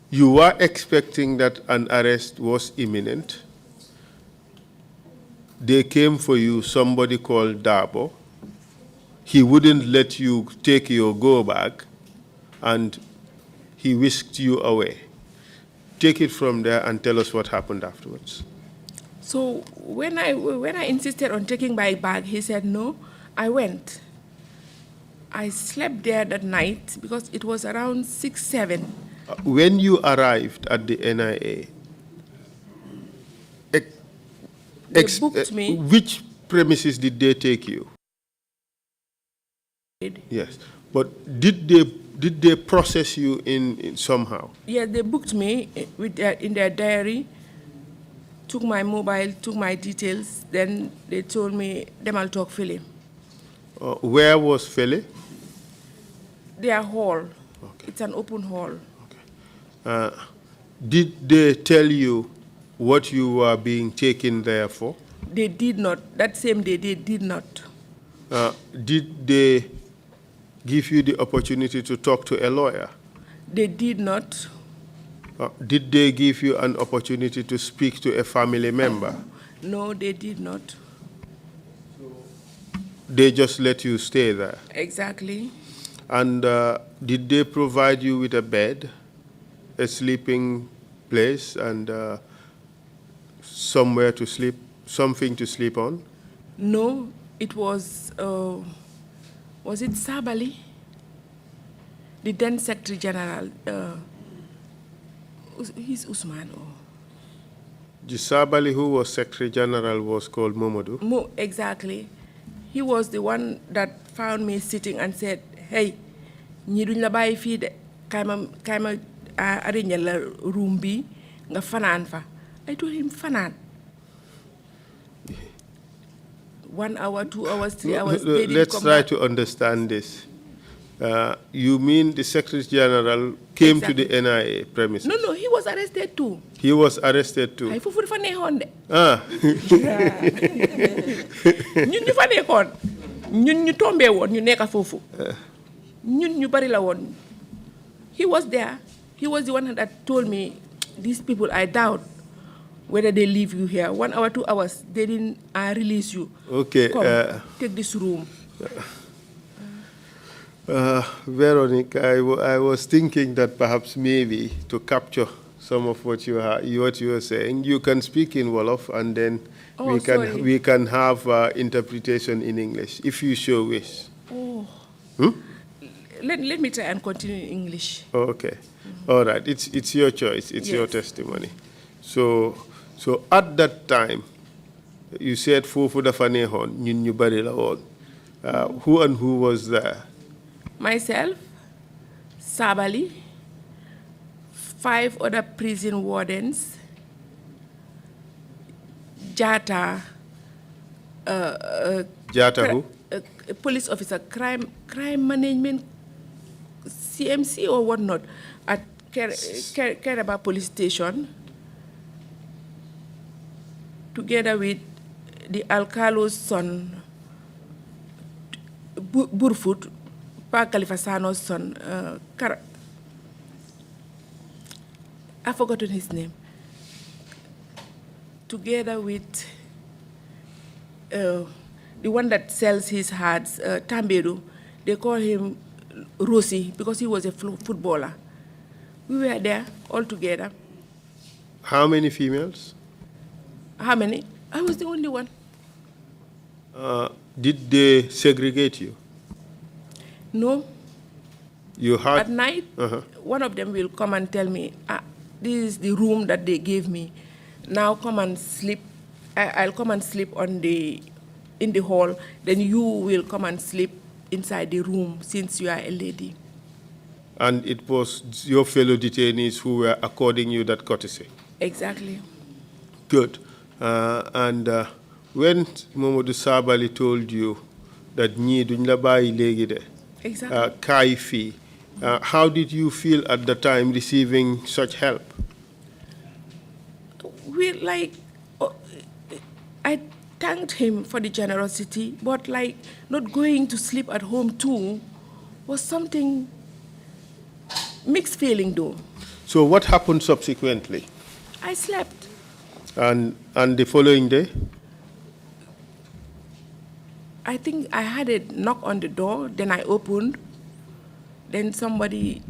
you were expecting that an arrest was imminent. They came for you, somebody called Dabo. He wouldn't let you take your go bag, and he whisked you away. Take it from there and tell us what happened afterwards. So when I insisted on taking my bag, he said no. I went. I slept there that night because it was around 6, 7. When you arrived at the NIA, they booked me. Which premises did they take you? Yes, but did they process you in somehow? Yeah, they booked me with in their diary, took my mobile, took my details, then they told me, Demal talk Philly. Where was Philly? Their hall. Okay. It's an open hall. Okay. Did they tell you what you were being taken there for? They did not. That same day, they did not. Did they give you the opportunity to talk to a lawyer? They did not. Did they give you an opportunity to speak to a family member? No, they did not. They just let you stay there? Exactly. And did they provide you with a bed, a sleeping place, and somewhere to sleep, something to sleep on? No, it was it Sabali? The then Secretary General, he's Usman. The Sabali who was Secretary General was called Momodu? Exactly. He was the one that found me sitting and said, hey, ñi duñ la bayyi fi de kayma arrange la room bi nga fanan fa. I told him fanan. 1 hour, 2 hours, 3 hours. Let's try to understand this. You mean the Secretary General came to the NIA premises? No, he was arrested too. He was arrested too. Ay fofu dafa neexon de. ñun ñu fa neexon. Ñun ñu tombé won ñu nekk fofu. Ñun ñu bari la won. He was there. He was the one that told me, these people, I doubt whether they leave you here. 1 hour, 2 hours, they didn't release you. Okay. Come, take this room. Veronic, I was thinking that perhaps maybe to capture some of what you were saying, you can speak in Wolof, and then sorry. we can have interpretation in English if you so wish. Oh. Hmm? Let me try and continue in English. Okay. All right. It's your choice. It's your testimony. So at that time, you said Fufu dafa neexoon ñun ñu bari la woon. Who and who was there? Myself, Sabali, 5 other prison wardens, Jata, Jata who? Police officer, crime management, CMC or whatnot, at Keraba police station, together with the Alcalo's son, Burfoot, Pa Khalifa Sano's son, I've forgotten his name, together with the one that sells his hats, Tambedu. They call him Rossi because he was a footballer. We were there all together. How many females? How many? I was the only one. Did they segregate you? No. You had? At night, one of them will come and tell me, this is the room that they gave me. Now come and sleep. I'll come and sleep in the hall. Then you will come and sleep inside the room since you are a lady. And it was your fellow detainees who were according you that courtesy? Exactly. Good. And when Mamadou Sabali told you that ñii duñ la bàyyi léegi de, kaay fii, how did you feel at the time receiving such help? I thanked him for the generosity, but not going to sleep at home too was something mixed feeling though. So what happened subsequently? I slept. And the following day? I think I had a knock on the door, then I opened. Then somebody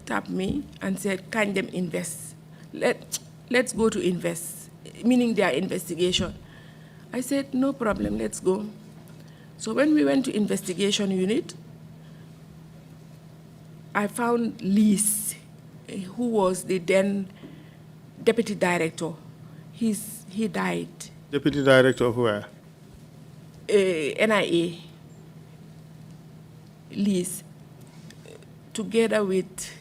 tapped me and said, can them invest? Let's go to invest, meaning their investigation. I said, no problem, let's go. So when we went to investigation unit, I found Liz, who was the then deputy director. He died. Deputy director of where? NIA. Liz, together with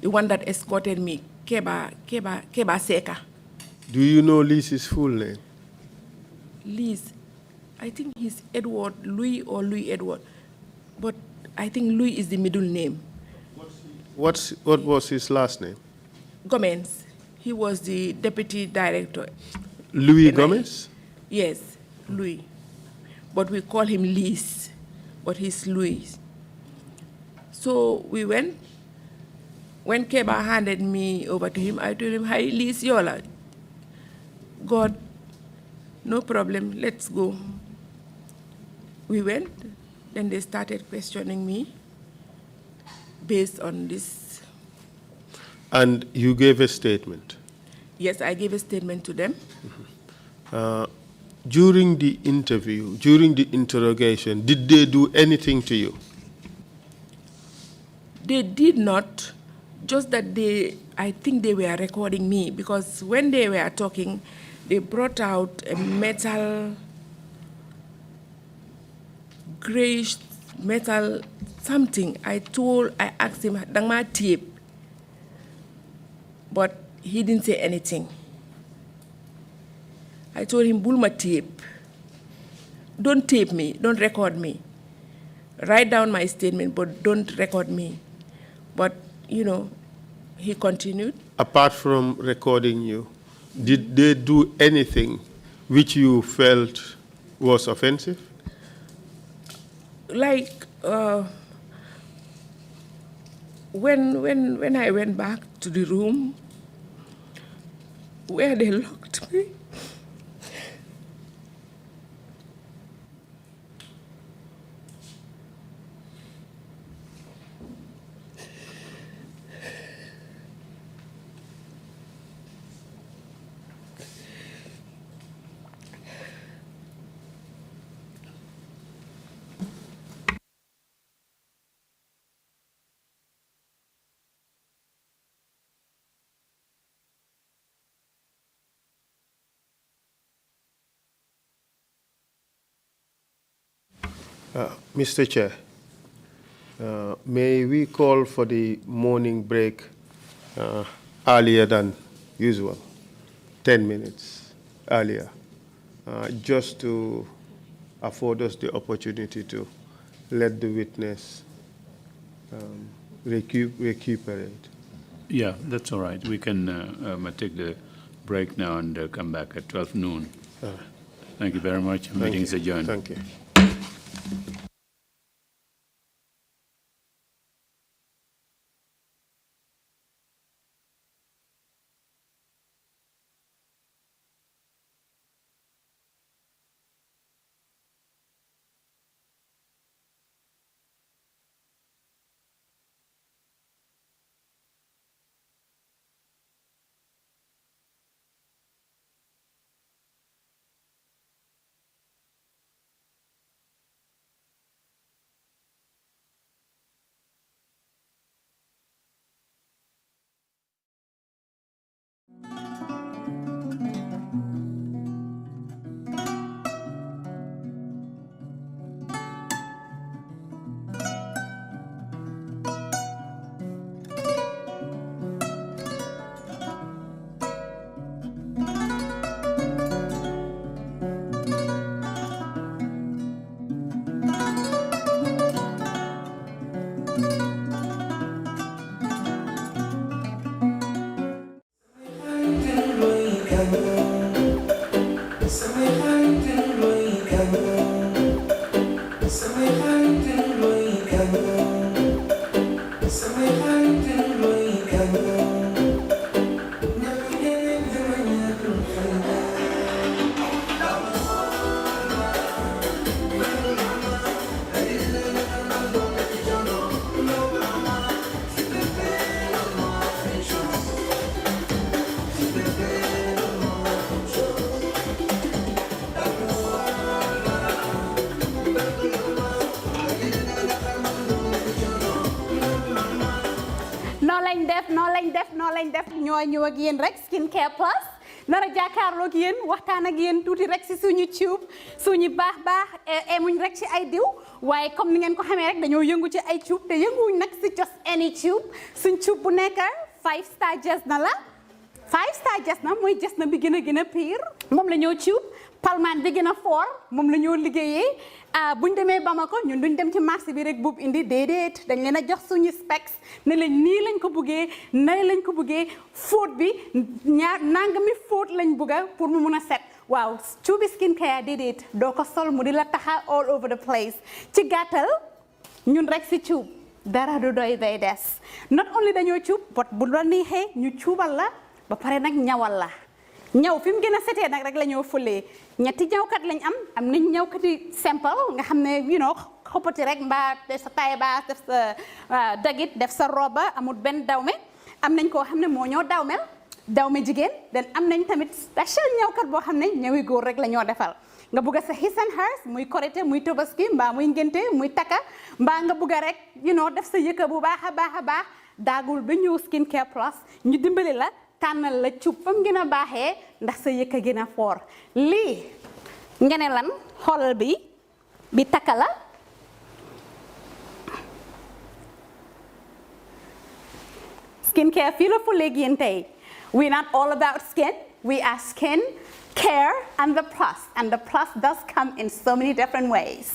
the one that escorted me, Keba Seka. Do you know Liz's full name? Liz, I think he's Edward Louis or Louis Edward, but I think Louis is the middle name. What was his last name? Gomez. He was the deputy director. Louis Gomez? Yes, Louis. But we call him Liz, but he's Louis. So we went. When Keba handed me over to him, I told him, hi, Liz Yola. God, no problem, let's go. We went, then they started questioning me based on this. And you gave a statement? Yes, I gave a statement to them. During the interview, during the interrogation, did they do anything to you? They did not, just that I think they were recording me, because when they were talking, they brought out a metal, grayish metal something. I asked him, Dangma tape, but he didn't say anything. I told him, Bulma tape. Don't tape me, don't record me. Write down my statement, but don't record me. But, he continued. Apart from recording you, did they do anything which you felt was offensive? Like, when I went back to the room where they locked me, Mr. Chair, may we call for the morning break earlier than usual, 10 minutes earlier, just to afford us the opportunity to let the witness recuperate. Yeah, that's all right. We can take the break now and come back at 12 noon. Thank you very much. Meeting is adjourned. Thank you. ñoo ñëw ak yéen rek skincare plus nara jàkkaarloo ak yéen waxtaan ak yéen tuuti rek si suñu tube suñu baax emuñ rek ci ay diw waaye comme ni ngeen ko xamee rek dañoo yëngu ci ay tube te yënguwuñ nag si just any tube suñ tube bu nekk 5-star Jasna la 5-star Jasna mooy Jasna bi gën a pire moom la ñoo tube palmaan bi gën a fort moom la ñoo liggéeyee buñ demee Bamako ñun duñ dem ci marché bi rek buub indi déedéet dañ leen a jox suñu specs ne lañ nii lañ ko buggee nay lañ ko buggee fóot bi nangami fóot lañ bugga pour mu mun a set waaw cuubi skincare déedéet doo ko sol mu di la taxa all over the place ci gàttal ñun rek si cuub dara du doy day des not only dañoo cuub but bu la neexee ñu cuubal la ba pare nag ñawal la ñaw fi mu gën a setee nag rek la ñoo fulee ñetti ñawkat lañ am nañ ñawkati simple nga xam ne xoppati rek mbaa def sa taille basse def sa dagit def sa roba amul benn dawme am nañ koo xam ne moo ñoo dawme jigéen den am nañ tamit special ñawkat boo xam ne ñawi góor rek la ñoo defal nga bugg sa his and hers muy korité muy tobaski mbaa muy ngénte muy takka mbaa nga bugg rek def sa yëkka bu baax a baax daagul ba ñëw skincare plus ñu dimbali la tànnal la cuub fam gën a baaxee ndax sa yëkka gën a foor lii nga ne lan xoolal bi takka la skincare fii la fu léegi yéen tey we're not all about skin we are skin care and the plus does come in so many different ways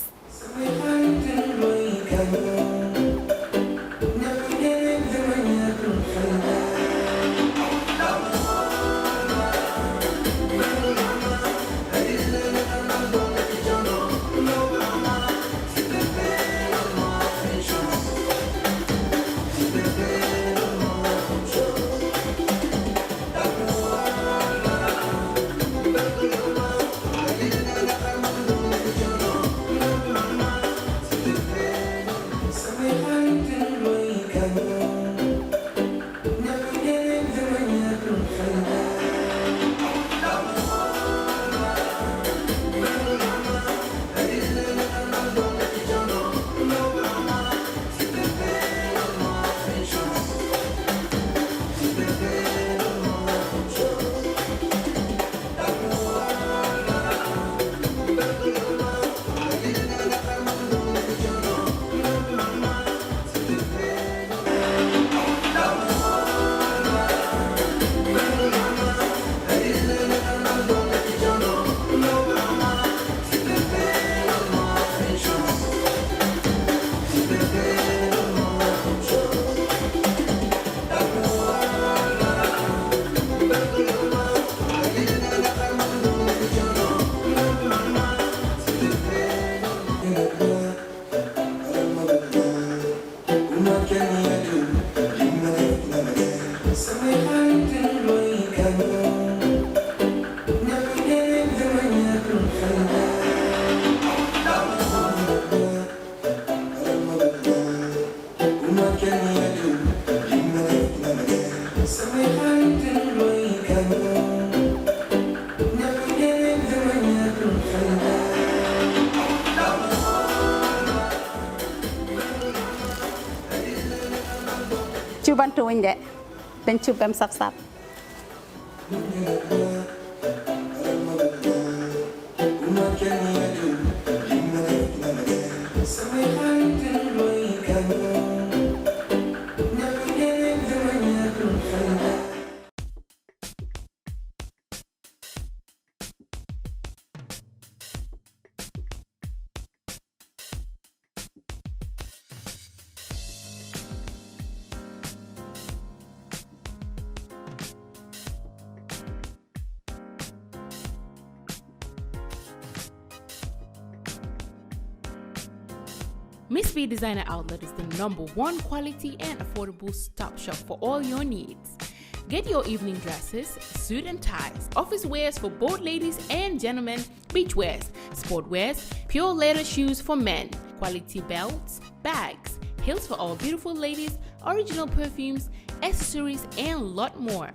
Cubantu wuñ de dañ cub bam saf saf. Miss B Designer Outlet is the #1 quality and affordable stop shop for all your needs. Get your evening dresses, suit and ties, office wears for both ladies and gentlemen, beach wears, sport wears, pure leather shoes for men, quality belts, bags, heels for our beautiful ladies, original perfumes, accessories, and a lot more.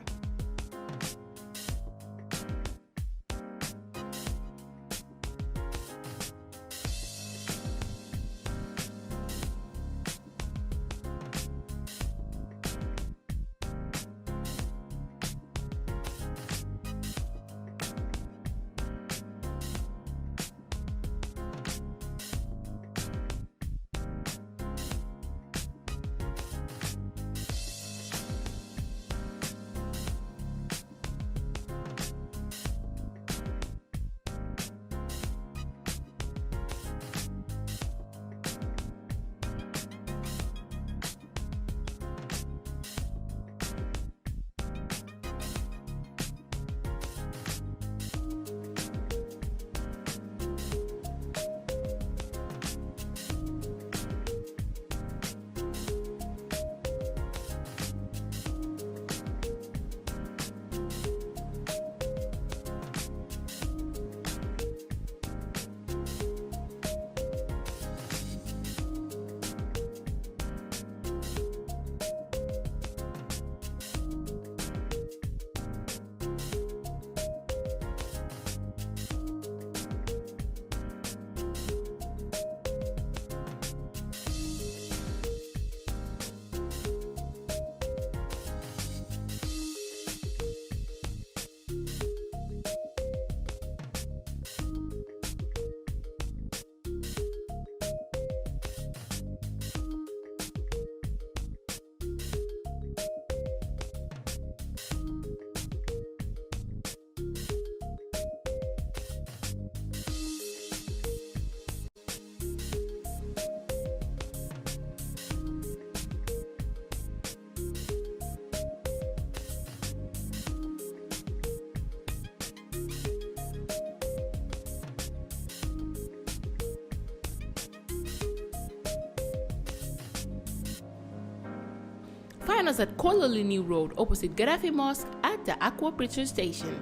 Find us at Kololini Road opposite Gaddafi Mosque at the Aqua Preacher Station,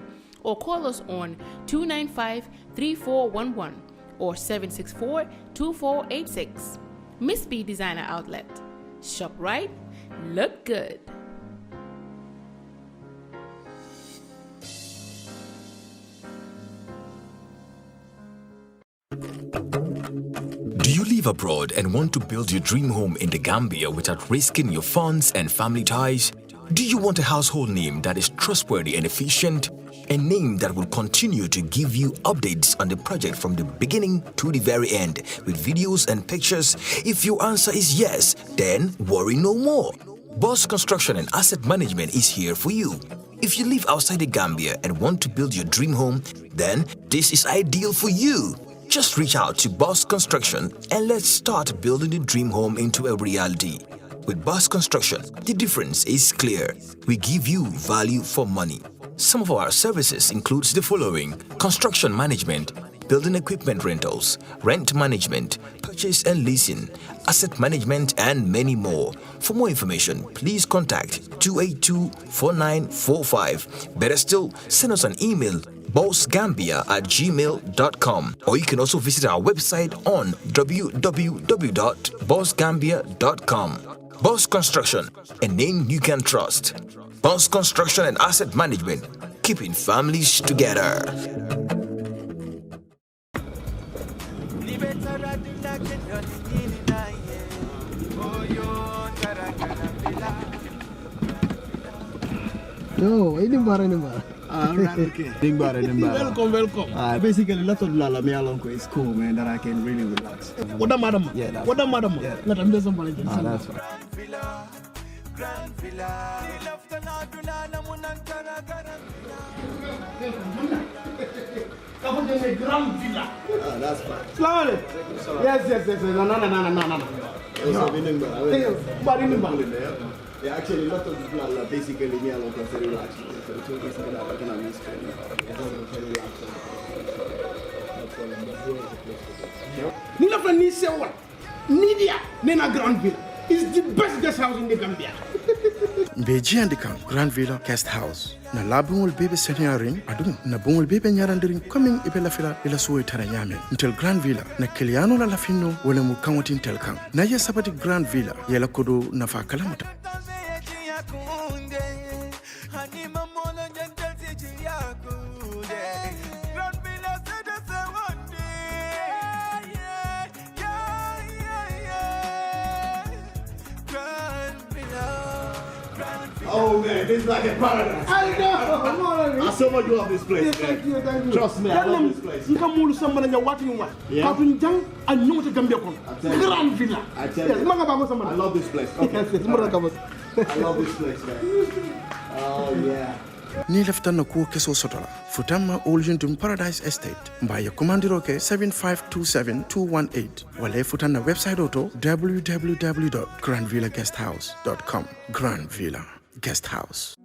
or call us on 295-3411 or 764-2486. Miss B Designer Outlet. Shop right, look good. Do you live abroad and want to build your dream home in the Gambia without risking your funds and family ties? Do you want a household name that is trustworthy and efficient? A name that will continue to give you updates on the project from the beginning to the very end with videos and pictures? If your answer is yes, then worry no more. Boss Construction and Asset Management is here for you. If you live outside the Gambia and want to build your dream home, then this is ideal for you. Just reach out to Boss Construction and let's start building the dream home into a reality. With Boss Construction, the difference is clear. We give you value for money. Some of our services includes the following: construction management, building equipment rentals, rent management, purchase and leasing, asset management, and many more. For more information, please contact 282-4945. Better still, send us an email, bossgambia@gmail.com, or you can also visit our website on www.bossgambia.com. Boss Construction, a name you can trust. Boss Construction and Asset Management, keeping families together. No, ini bara. Welcome. Basically, lot of lala me along is cool, man. That I can really relax. What the madam? Yeah, what the madam? Yeah. Let them do something. That's fine. That's fine. Slowly. Yes. No. Yeah, actually, a lot of people are basically me alone because they relax. So it's okay to get out. I can have this kind of Nina Fanny say what? Nidia, Nena Grand Villa is the best guest house in the Gambia. Beji and the Grand Villa Guest House. Na labungul bebe senyaring adum na bungul bebe nyarandiring coming ibela fila ila suwe taranyame until Grand Villa na kiliano la lafino wala mukawatin telkang na ye sabati Grand Villa yela kodo na fa kalamuta. Oh man, this is like a paradise. I know. I so much love this place. Thank you. Trust me, I love this place. You can move someone and you're watching what? How to jump and know to Gambia. Grand Villa. I tell you. I love this place. Okay. Yes. I love this place, man. Oh yeah. Ni lefta na kuo keso sotola. Futama Oljuntum Paradise Estate. Mbaya kumandiroke 7527-218. Wale futana website auto www.grandvillaguesthouse.com. Grand Villa Guest House.